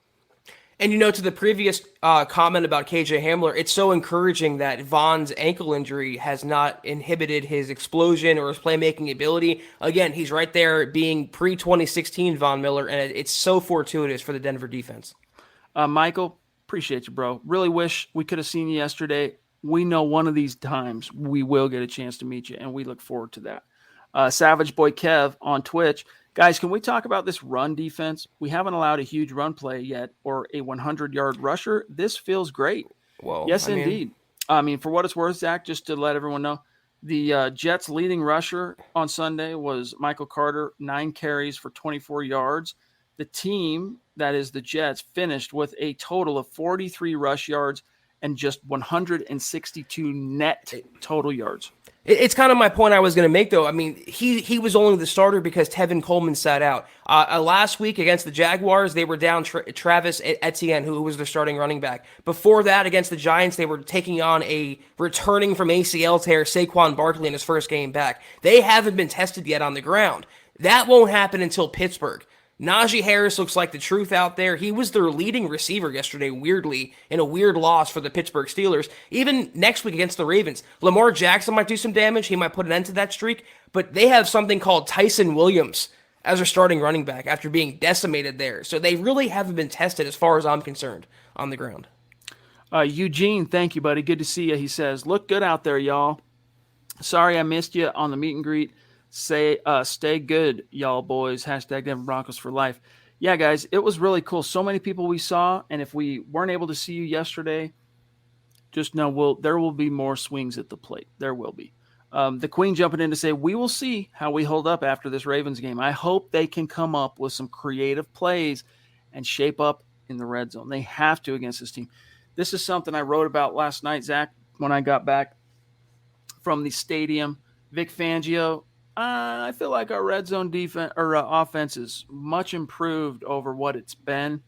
And, to the previous comment about KJ Hamler, it's so encouraging that Vaughn's ankle injury has not inhibited his explosion or his playmaking ability. Again, he's right there being pre-2016 Von Miller, and it's so fortuitous for the Denver defense. Michael, appreciate you, bro. Really wish we could have seen you yesterday. We know one of these times we will get a chance to meet you, and we look forward to that. Savage Boy Kev on Twitch. Guys, can we talk about this run defense? We haven't allowed a huge run play yet or a 100-yard rusher. This feels great. Well, yes, indeed. For what it's worth, Zach, just to let everyone know, the Jets' leading rusher on Sunday was Michael Carter, 9 carries for 24 yards. The team, that is the Jets, finished with a total of 43 rush yards and just 162 net total yards. It's kind of my point I was going to make, though. He was only the starter because Tevin Coleman sat out. Last week against the Jaguars, they were down Travis Etienne, who was their starting running back. Before that, against the Giants, they were taking on a returning from ACL tear Saquon Barkley in his first game back. They haven't been tested yet on the ground. That won't happen until Pittsburgh. Najee Harris looks like the truth out there. He was their leading receiver yesterday, weirdly, in a weird loss for the Pittsburgh Steelers. Even next week against the Ravens, Lamar Jackson might do some damage. He might put an end to that streak. But they have something called Tyson Williams as their starting running back after being decimated there. So they really haven't been tested, as far as I'm concerned, on the ground. Eugene, thank you, buddy. Good to see you. He says, look good out there, y'all. Sorry I missed you on the meet and greet. Stay good, y'all boys. Hashtag Denver Broncos for life. Yeah, guys, it was really cool. So many people we saw, and if we weren't able to see you yesterday, just know there will be more swings at the plate. There will be. The Queen jumping in to say, we will see how we hold up after this Ravens game. I hope they can come up with some creative plays and shape up in the red zone. They have to against this team. This is something I wrote about last night, Zach, when I got back from the stadium. Vic Fangio, I feel like our red zone defense or offense is much improved over what it's been.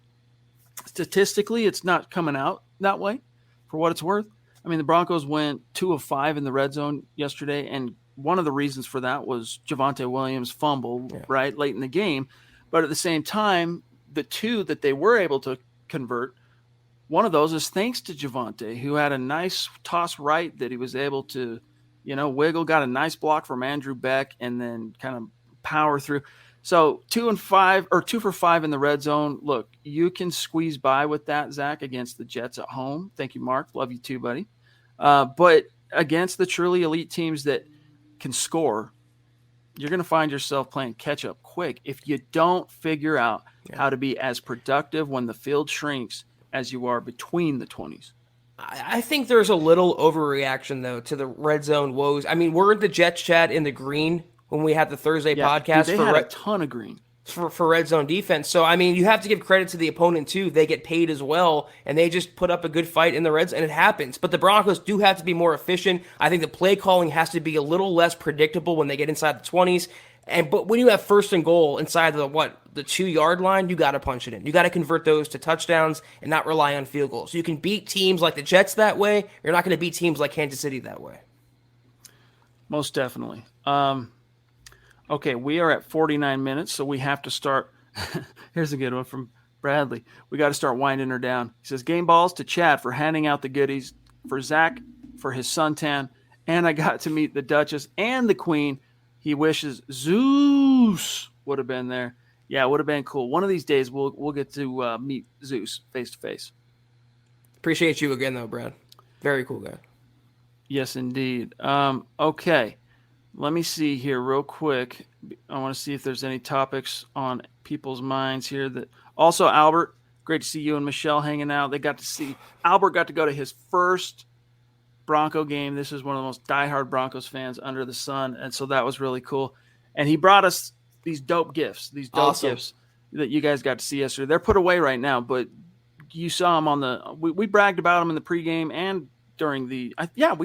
Statistically, it's not coming out that way for what it's worth. I mean, the Broncos went 2 of 5 in the red zone yesterday, and one of the reasons for that was Javonte Williams' fumble, right, late in the game. But at the same time, the 2 that they were able to convert, one of those is thanks to Javonte, who had a nice toss right that he was able to, wiggle, got a nice block from Andrew Beck, and then kind of power through. So 2 for 5 in the red zone. Look, you can squeeze by with that, Zach, against the Jets at home. Thank you, Mark. Love you too, buddy. But against the truly elite teams that can score, you're going to find yourself playing catch up quick if you don't figure out how to be as productive when the field shrinks as you are between the 20s. I think there's a little overreaction, though, to the red zone woes. I mean, weren't the Jets, Chad, in the green when we had the Thursday podcast? Dude, they had a ton of green. For red zone defense. So, I mean, you have to give credit to the opponent, too. They get paid as well, and they just put up a good fight in the red zone, and it happens. But the Broncos do have to be more efficient. I think the play calling has to be a little less predictable when they get inside the 20s. But when you have first and goal inside the 2-yard line, you got to punch it in. You got to convert those to touchdowns and not rely on field goals. You can beat teams like the Jets that way. You're not going to beat teams like Kansas City that way. Most definitely. Okay, we are at 49 minutes, so we have to start. Here's a good one from Bradley. We got to start winding her down. He says, game balls to Chad for handing out the goodies, for Zach for his suntan, and I got to meet the Duchess and the Queen. He wishes Zeus would have been there. Yeah, it would have been cool. One of these days, we'll get to meet Zeus face to face. Appreciate you again, though, Brad. Very cool guy. Yes, indeed. Okay. Let me see here real quick. I want to see if there's any topics on people's minds here. That also, Albert, great to see you and Michelle hanging out. Albert got to go to his first Bronco game. This is one of the most diehard Broncos fans under the sun, and so that was really cool. And he brought us these dope gifts, gifts that you guys got to see yesterday. They're put away right now, but you saw them we bragged about them in the pregame and during we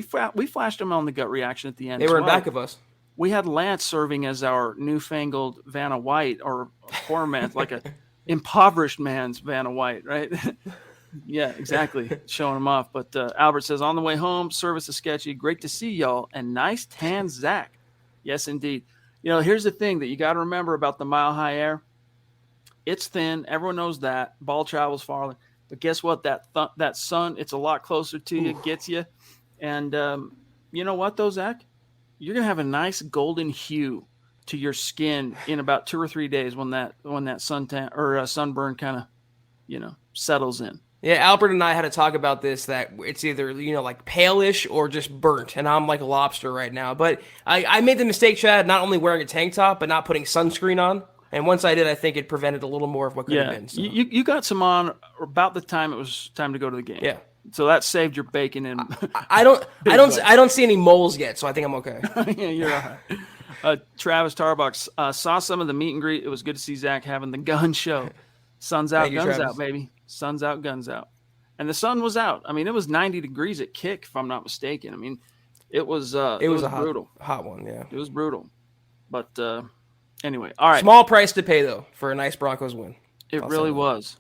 flashed them on the gut reaction at the end. They were in back of us. We had Lance serving as our newfangled Vanna White, or poor man, like a impoverished man's Vanna White, right? Yeah, exactly. Showing him off. But Albert says, on the way home, service is sketchy. Great to see y'all. And nice tan, Zach. Yes, indeed. Here's the thing that you got to remember about the Mile High Air. It's thin. Everyone knows that. Ball travels farther. But guess what? That sun, it's a lot closer to you, gets you. And you know what, though, Zach? You're going to have a nice golden hue to your skin in about 2 or 3 days when that suntan or sunburn kind of, settles in. Yeah, Albert and I had to talk about this, that it's either, like palish or just burnt, and I'm like a lobster right now. But I made the mistake, Chad, not only wearing a tank top, but not putting sunscreen on. And once I did, I think it prevented a little more of what could have been. So. You got some on about the time it was time to go to the game. Yeah. So that saved your bacon and I don't see any moles yet, so I think I'm okay. Yeah, you're all right. Travis Tarbox saw some of the meet and greet. It was good to see Zach having the gun show. Sun's out, guns out, baby. Sun's out, guns out. And the sun was out. I mean, it was 90 degrees at kick, if I'm not mistaken. I mean, it was brutal. Hot one, yeah. It was brutal. But anyway, all right. Small price to pay, though, for a nice Broncos win. It really was.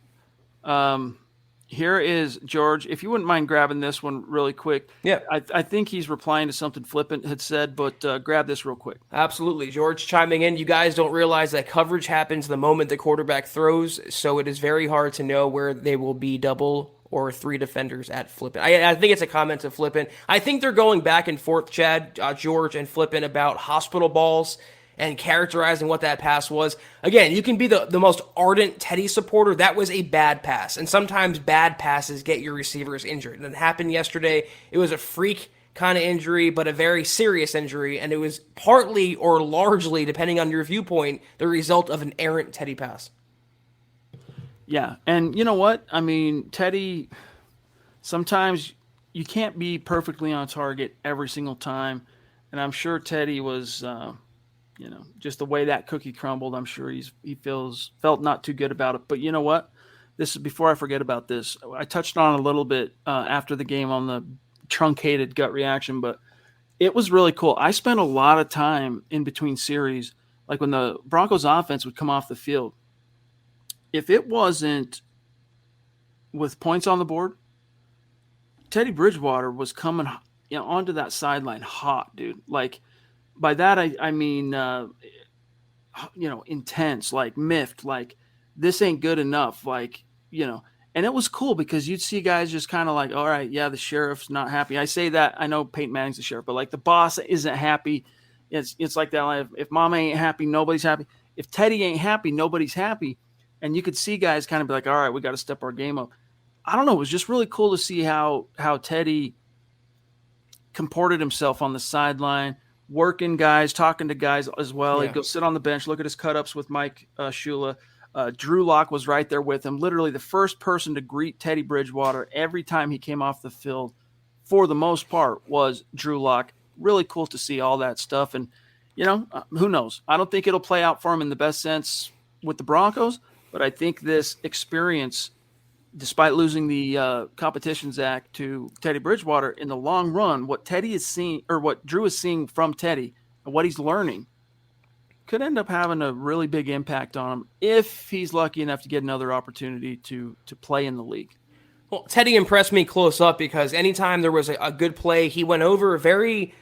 Here is George. If you wouldn't mind grabbing this one really quick. Yeah. I think he's replying to something Flippant had said, but grab this real quick. Absolutely. George chiming in. You guys don't realize that coverage happens the moment the quarterback throws, so it is very hard to know where they will be double or 3 defenders at Flippant. I think it's a comment to Flippant. I think they're going back and forth, Chad, George, and Flippant about hospital balls and characterizing what that pass was. Again, you can be the most ardent Teddy supporter. That was a bad pass. And sometimes bad passes get your receivers injured. And it happened yesterday. It was a freak kind of injury, but a very serious injury. And it was partly or largely, depending on your viewpoint, the result of an errant Teddy pass. Yeah. And you know what? I mean, Teddy, sometimes you can't be perfectly on target every single time. And I'm sure Teddy was... just the way that cookie crumbled, I'm sure he felt not too good about it. But you know what? This is before I forget about this. I touched on a little bit after the game on the truncated gut reaction, but It was really cool. I spent a lot of time in between series, like when the Broncos offense would come off the field. If it wasn't with points on the board, Teddy Bridgewater was coming onto that sideline hot, dude. Like by that, I mean, intense, like miffed, like this ain't good enough. Like, and it was cool because you'd see guys just kind of like, all right, yeah, the sheriff's not happy. I say that, I know Peyton Manning's the sheriff, but like the boss isn't happy. It's like that. Like, if Mama ain't happy, nobody's happy. If Teddy ain't happy, nobody's happy. And you could see guys kind of be like, all right, we got to step our game up. I don't know. It was just really cool to see how Teddy comported himself on the sideline, working guys, talking to guys as well. Yeah. He'd go sit on the bench, look at his cut-ups with Mike Shula. Drew Lock was right there with him. Literally the first person to greet Teddy Bridgewater every time he came off the field, for the most part, was Drew Lock. Really cool to see all that stuff. And, who knows? I don't think it'll play out for him in the best sense with the Broncos, but I think this experience, despite losing the competition, Zach, to Teddy Bridgewater, in the long run, what Teddy is seeing, or what Drew is seeing from Teddy and what he's learning, could end up having a really big impact on him if he's lucky enough to get another opportunity to play in the league. Well, Teddy impressed me close up because anytime there was a good play, he went over a very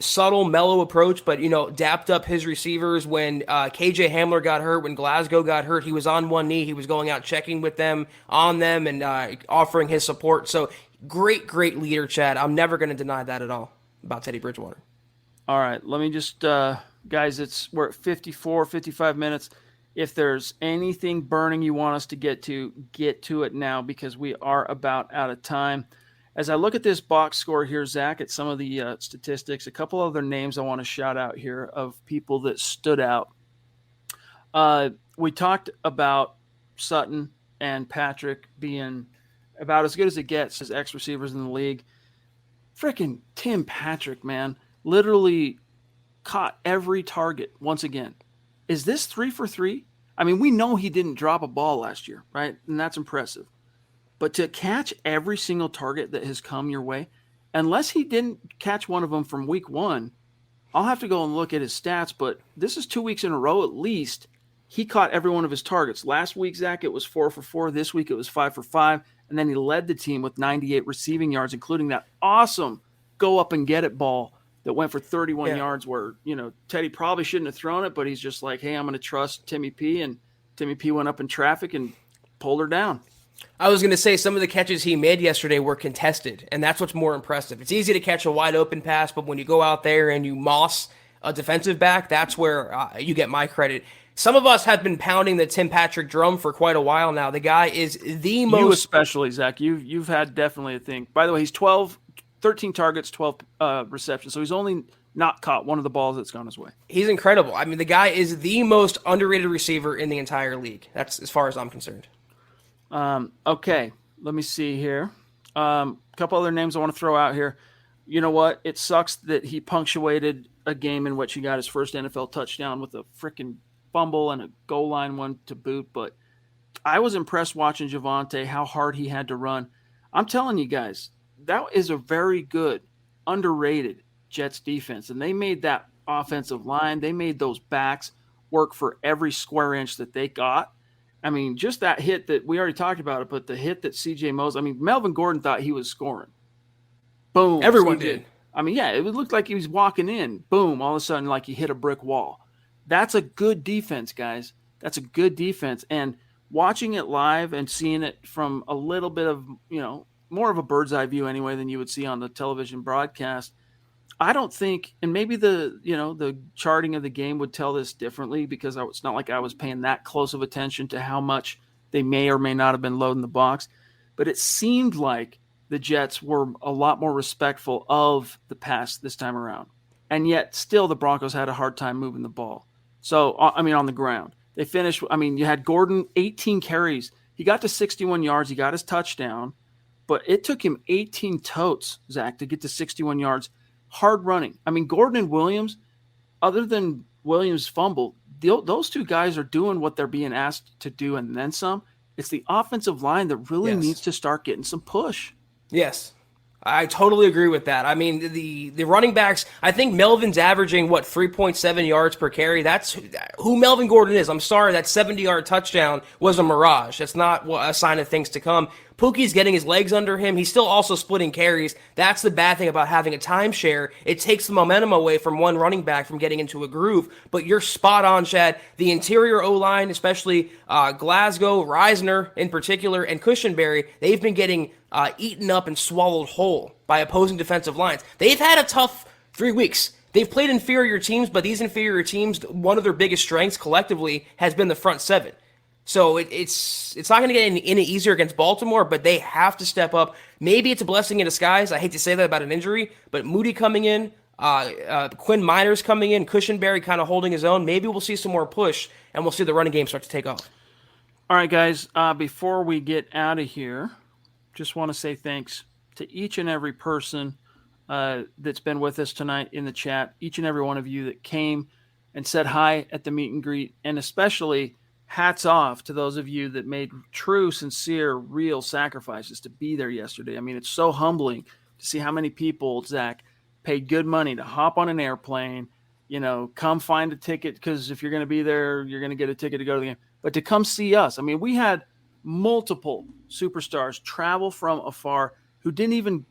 subtle, mellow approach, but, dapped up his receivers. When KJ Hamler got hurt, when Glasgow got hurt, he was on one knee. He was going out, checking with them, on them, and offering his support. So great leader, Chad. I'm never going to deny that at all about Teddy Bridgewater. All right, let me just, guys, we're at 55 minutes. If there's anything burning you want us to get to it now, because we are about out of time. As I look at this box score here, Zach, at some of the statistics, a couple other names I want to shout out here of people that stood out. We talked about Sutton and Patrick being about as good as it gets as ex-receivers in the league. Freaking Tim Patrick, man, literally caught every target once again. Is this 3 for 3? I mean, we know he didn't drop a ball last year, right? And that's impressive. But to catch every single target that has come your way, unless he didn't catch one of them from week 1, I'll have to go and look at his stats, but this is 2 weeks in a row at least. He caught every one of his targets. Last week, Zach, it was 4 for 4. This week, it was 5 for 5. And then he led the team with 98 receiving yards, including that awesome go up and get it ball that went for 31 yards where, Teddy probably shouldn't have thrown it, but he's just like, hey, I'm going to trust Timmy P. And Timmy P went up in traffic and pulled her down. I was going to say some of the catches he made yesterday were contested, and that's what's more impressive. It's easy to catch a wide open pass, but when you go out there and you moss a defensive back, that's where you get my credit. Some of us have been pounding the Tim Patrick drum for quite a while now. The guy is the most... You especially, Zach. You've had definitely a thing. By the way, he's 13 targets, 12 receptions, so he's only not caught one of the balls that's gone his way. He's incredible. I mean, the guy is the most underrated receiver in the entire league. That's as far as I'm concerned. Okay, let me see here. A couple other names I want to throw out here. You know what? It sucks that he punctuated a game in which he got his first NFL touchdown with a freaking fumble and a goal line one to boot, but I was impressed watching Javonte, how hard he had to run. I'm telling you guys, that is a very good, underrated Jets defense, and they made that offensive line, they made those backs work for every square inch that they got. I mean, just that hit that we already talked about it, but the hit that CJ Moses, Melvin Gordon thought he was scoring. Boom. Everyone did. It looked like he was walking in. Boom. All of a sudden, like he hit a brick wall. That's a good defense, guys. That's a good defense. And watching it live and seeing it from a little bit of, more of a bird's eye view anyway than you would see on the television broadcast, I don't think, and maybe the charting of the game would tell this differently because it's not like I was paying that close of attention to how much they may or may not have been loading the box, but it seemed like the Jets were a lot more respectful of the pass this time around. And yet still the Broncos had a hard time moving the ball. So, on the ground. They finished, you had Gordon, 18 carries. He got to 61 yards. He got his touchdown, but it took him 18 totes, Zach, to get to 61 yards. Hard running. Gordon and Williams, other than Williams' fumble, those two guys are doing what they're being asked to do and then some. It's the offensive line that really needs to start getting some push. Yes. I totally agree with that. I mean, the running backs, I think Melvin's averaging, 3.7 yards per carry? That's who Melvin Gordon is. I'm sorry, that 70-yard touchdown was a mirage. That's not a sign of things to come. Pookie's getting his legs under him. He's still also splitting carries. That's the bad thing about having a timeshare. It takes the momentum away from one running back from getting into a groove. But you're spot on, Chad. The interior O-line, especially Glasgow, Risner in particular, and Cushenberry, they've been getting eaten up and swallowed whole by opposing defensive lines. They've had a tough 3 weeks. They've played inferior teams, but these inferior teams, one of their biggest strengths collectively has been the front seven. So it's not going to get any easier against Baltimore, but they have to step up. Maybe it's a blessing in disguise. I hate to say that about an injury, but Moody coming in, Quinn Miners coming in, Cushenberry kind of holding his own. Maybe we'll see some more push, and we'll see the running game start to take off. All right, guys, before we get out of here, just want to say thanks to each and every person that's been with us tonight in the chat, each and every one of you that came and said hi at the meet and greet, and especially hats off to those of you that made true, sincere, real sacrifices to be there yesterday. I mean, it's so humbling to see how many people, Zach, paid good money to hop on an airplane, come find a ticket, because if you're going to be there, you're going to get a ticket to go to the game, but to come see us. I mean, we had multiple superstars travel from afar who didn't even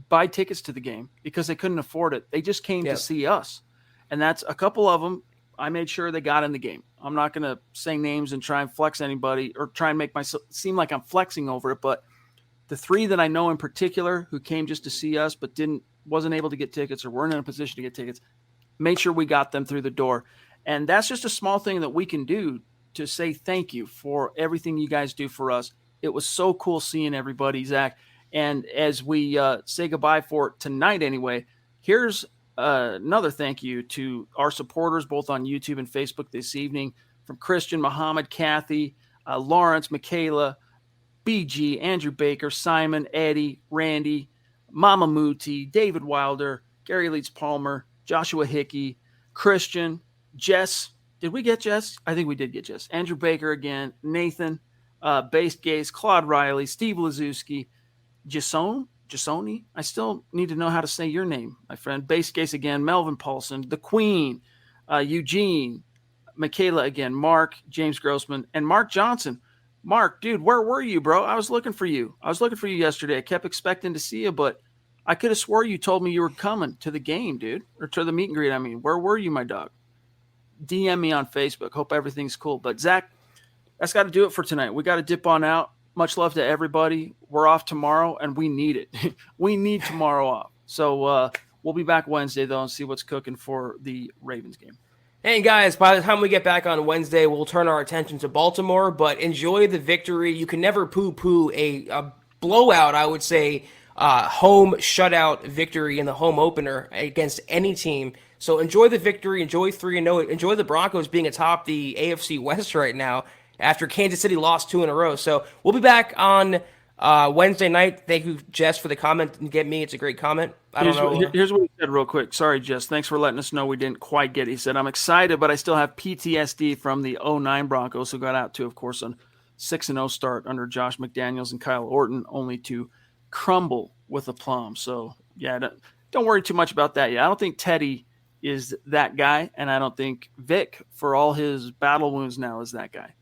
buy tickets to the game because they couldn't afford it. They just came to see us. And that's a couple of them. I made sure they got in the game. I'm not going to say names and try and flex anybody or try and make myself seem like I'm flexing over it. But the 3 that I know in particular who came just to see us but wasn't able to get tickets or weren't in a position to get tickets, made sure we got them through the door. And that's just a small thing that we can do to say thank you for everything you guys do for us. It was so cool seeing everybody, Zach. And as we say goodbye for tonight anyway, here's another thank you to our supporters both on YouTube and Facebook this evening, from Christian, Muhammad, Kathy, Lawrence, Michaela, BG, Andrew Baker, Simon, Eddie, Randy, Mama Muti, David Wilder, Gary Leeds Palmer, Joshua Hickey, Christian, Jess. Did we get Jess? I think we did get Jess. Andrew Baker again, Nathan, Based Gaze, Claude Riley, Steve Lazewski, Jasoni. I still need to know how to say your name, my friend. Base Case again, Melvin Paulson, The Queen, Eugene, Michaela again, Mark, James Grossman, and Mark Johnson. Mark, dude, where were you, bro? I was looking for you. Yesterday. I kept expecting to see you, but I could have swore you told me you were coming to the game, dude, or to the meet and greet. I mean, where were you, my dog? DM me on Facebook. Hope everything's cool. But Zach, that's got to do it for tonight. We got to dip on out. Much love to everybody. We're off tomorrow, and we need it. We need tomorrow off. So we'll be back Wednesday, though, and see what's cooking for the Ravens game. And guys, by the time we get back on Wednesday, we'll turn our attention to Baltimore, but enjoy the victory. You can never poo-poo a blowout, I would say, home shutout victory in the home opener against any team. So enjoy the victory, enjoy 3-0, enjoy the Broncos being atop the AFC West right now after Kansas City lost 2 in a row. So we'll be back on Wednesday night. Thank you, Jess, for the comment. And get me, it's a great comment. Here's what he said real quick. Sorry, Jess. Thanks for letting us know we didn't quite get it. He said, I'm excited, but I still have PTSD from the 09 Broncos, who got out to, of course, a 6-0 start under Josh McDaniels and Kyle Orton, only to crumble with aplomb. So, yeah, don't worry too much about that. Yeah, I don't think Teddy is that guy, and I don't think Vic, for all his battle wounds now, is that guy.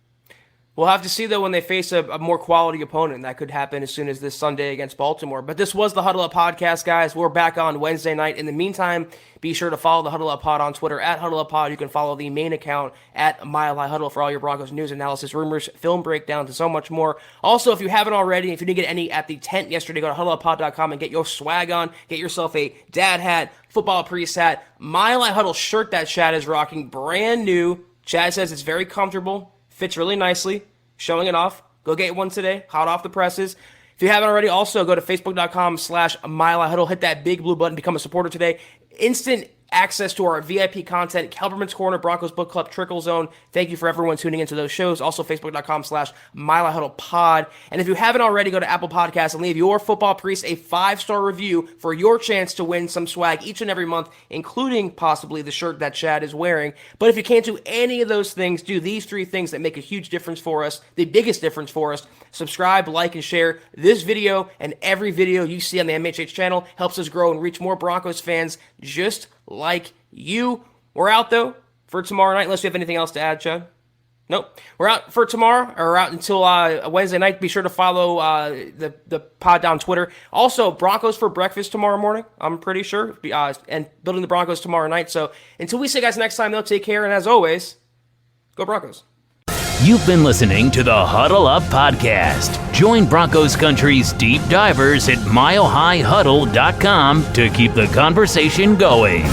We'll have to see, though, when they face a more quality opponent. That could happen as soon as this Sunday against Baltimore. But this was the Huddle Up Podcast, guys. We're back on Wednesday night. In the meantime, be sure to follow the Huddle Up Pod on Twitter, at Huddle Up Pod. You can follow the main account, at Mile High Huddle, for all your Broncos news, analysis, rumors, film breakdowns, and so much more. Also, if you haven't already, if you didn't get any at the tent yesterday, go to huddleuppod.com and get your swag on. Get yourself a dad hat, football priest hat, Mile High Huddle shirt that Chad is rocking, brand new. Chad says it's very comfortable, fits really nicely. Showing it off. Go get one today. Hot off the presses. If you haven't already, also go to facebook.com/milehighhuddle. Hit that big blue button. Become a supporter today. Instant access to our VIP content, Kelberman's Corner, Broncos Book Club, Trickle Zone. Thank you for everyone tuning into those shows. Also, Facebook.com/MileHighHuddlePod. And if you haven't already, go to Apple Podcasts and leave your football priest a 5-star review for your chance to win some swag each and every month, including possibly the shirt that Chad is wearing. But if you can't do any of those things, do these 3 things that make a huge difference for us, the biggest difference for us. Subscribe, like, and share this video, and every video you see on the MHH channel helps us grow and reach more Broncos fans just like you. We're out, though, for tomorrow night, unless you have anything else to add, Chad. Nope. We're out for tomorrow, or out until Wednesday night. Be sure to follow the pod on Twitter. Also, Broncos for breakfast tomorrow morning, I'm pretty sure, and building the Broncos tomorrow night. So until we see you guys next time, though, take care, and as always, go Broncos. You've been listening to the Huddle Up Podcast. Join Broncos Country's deep divers at milehighhuddle.com to keep the conversation going.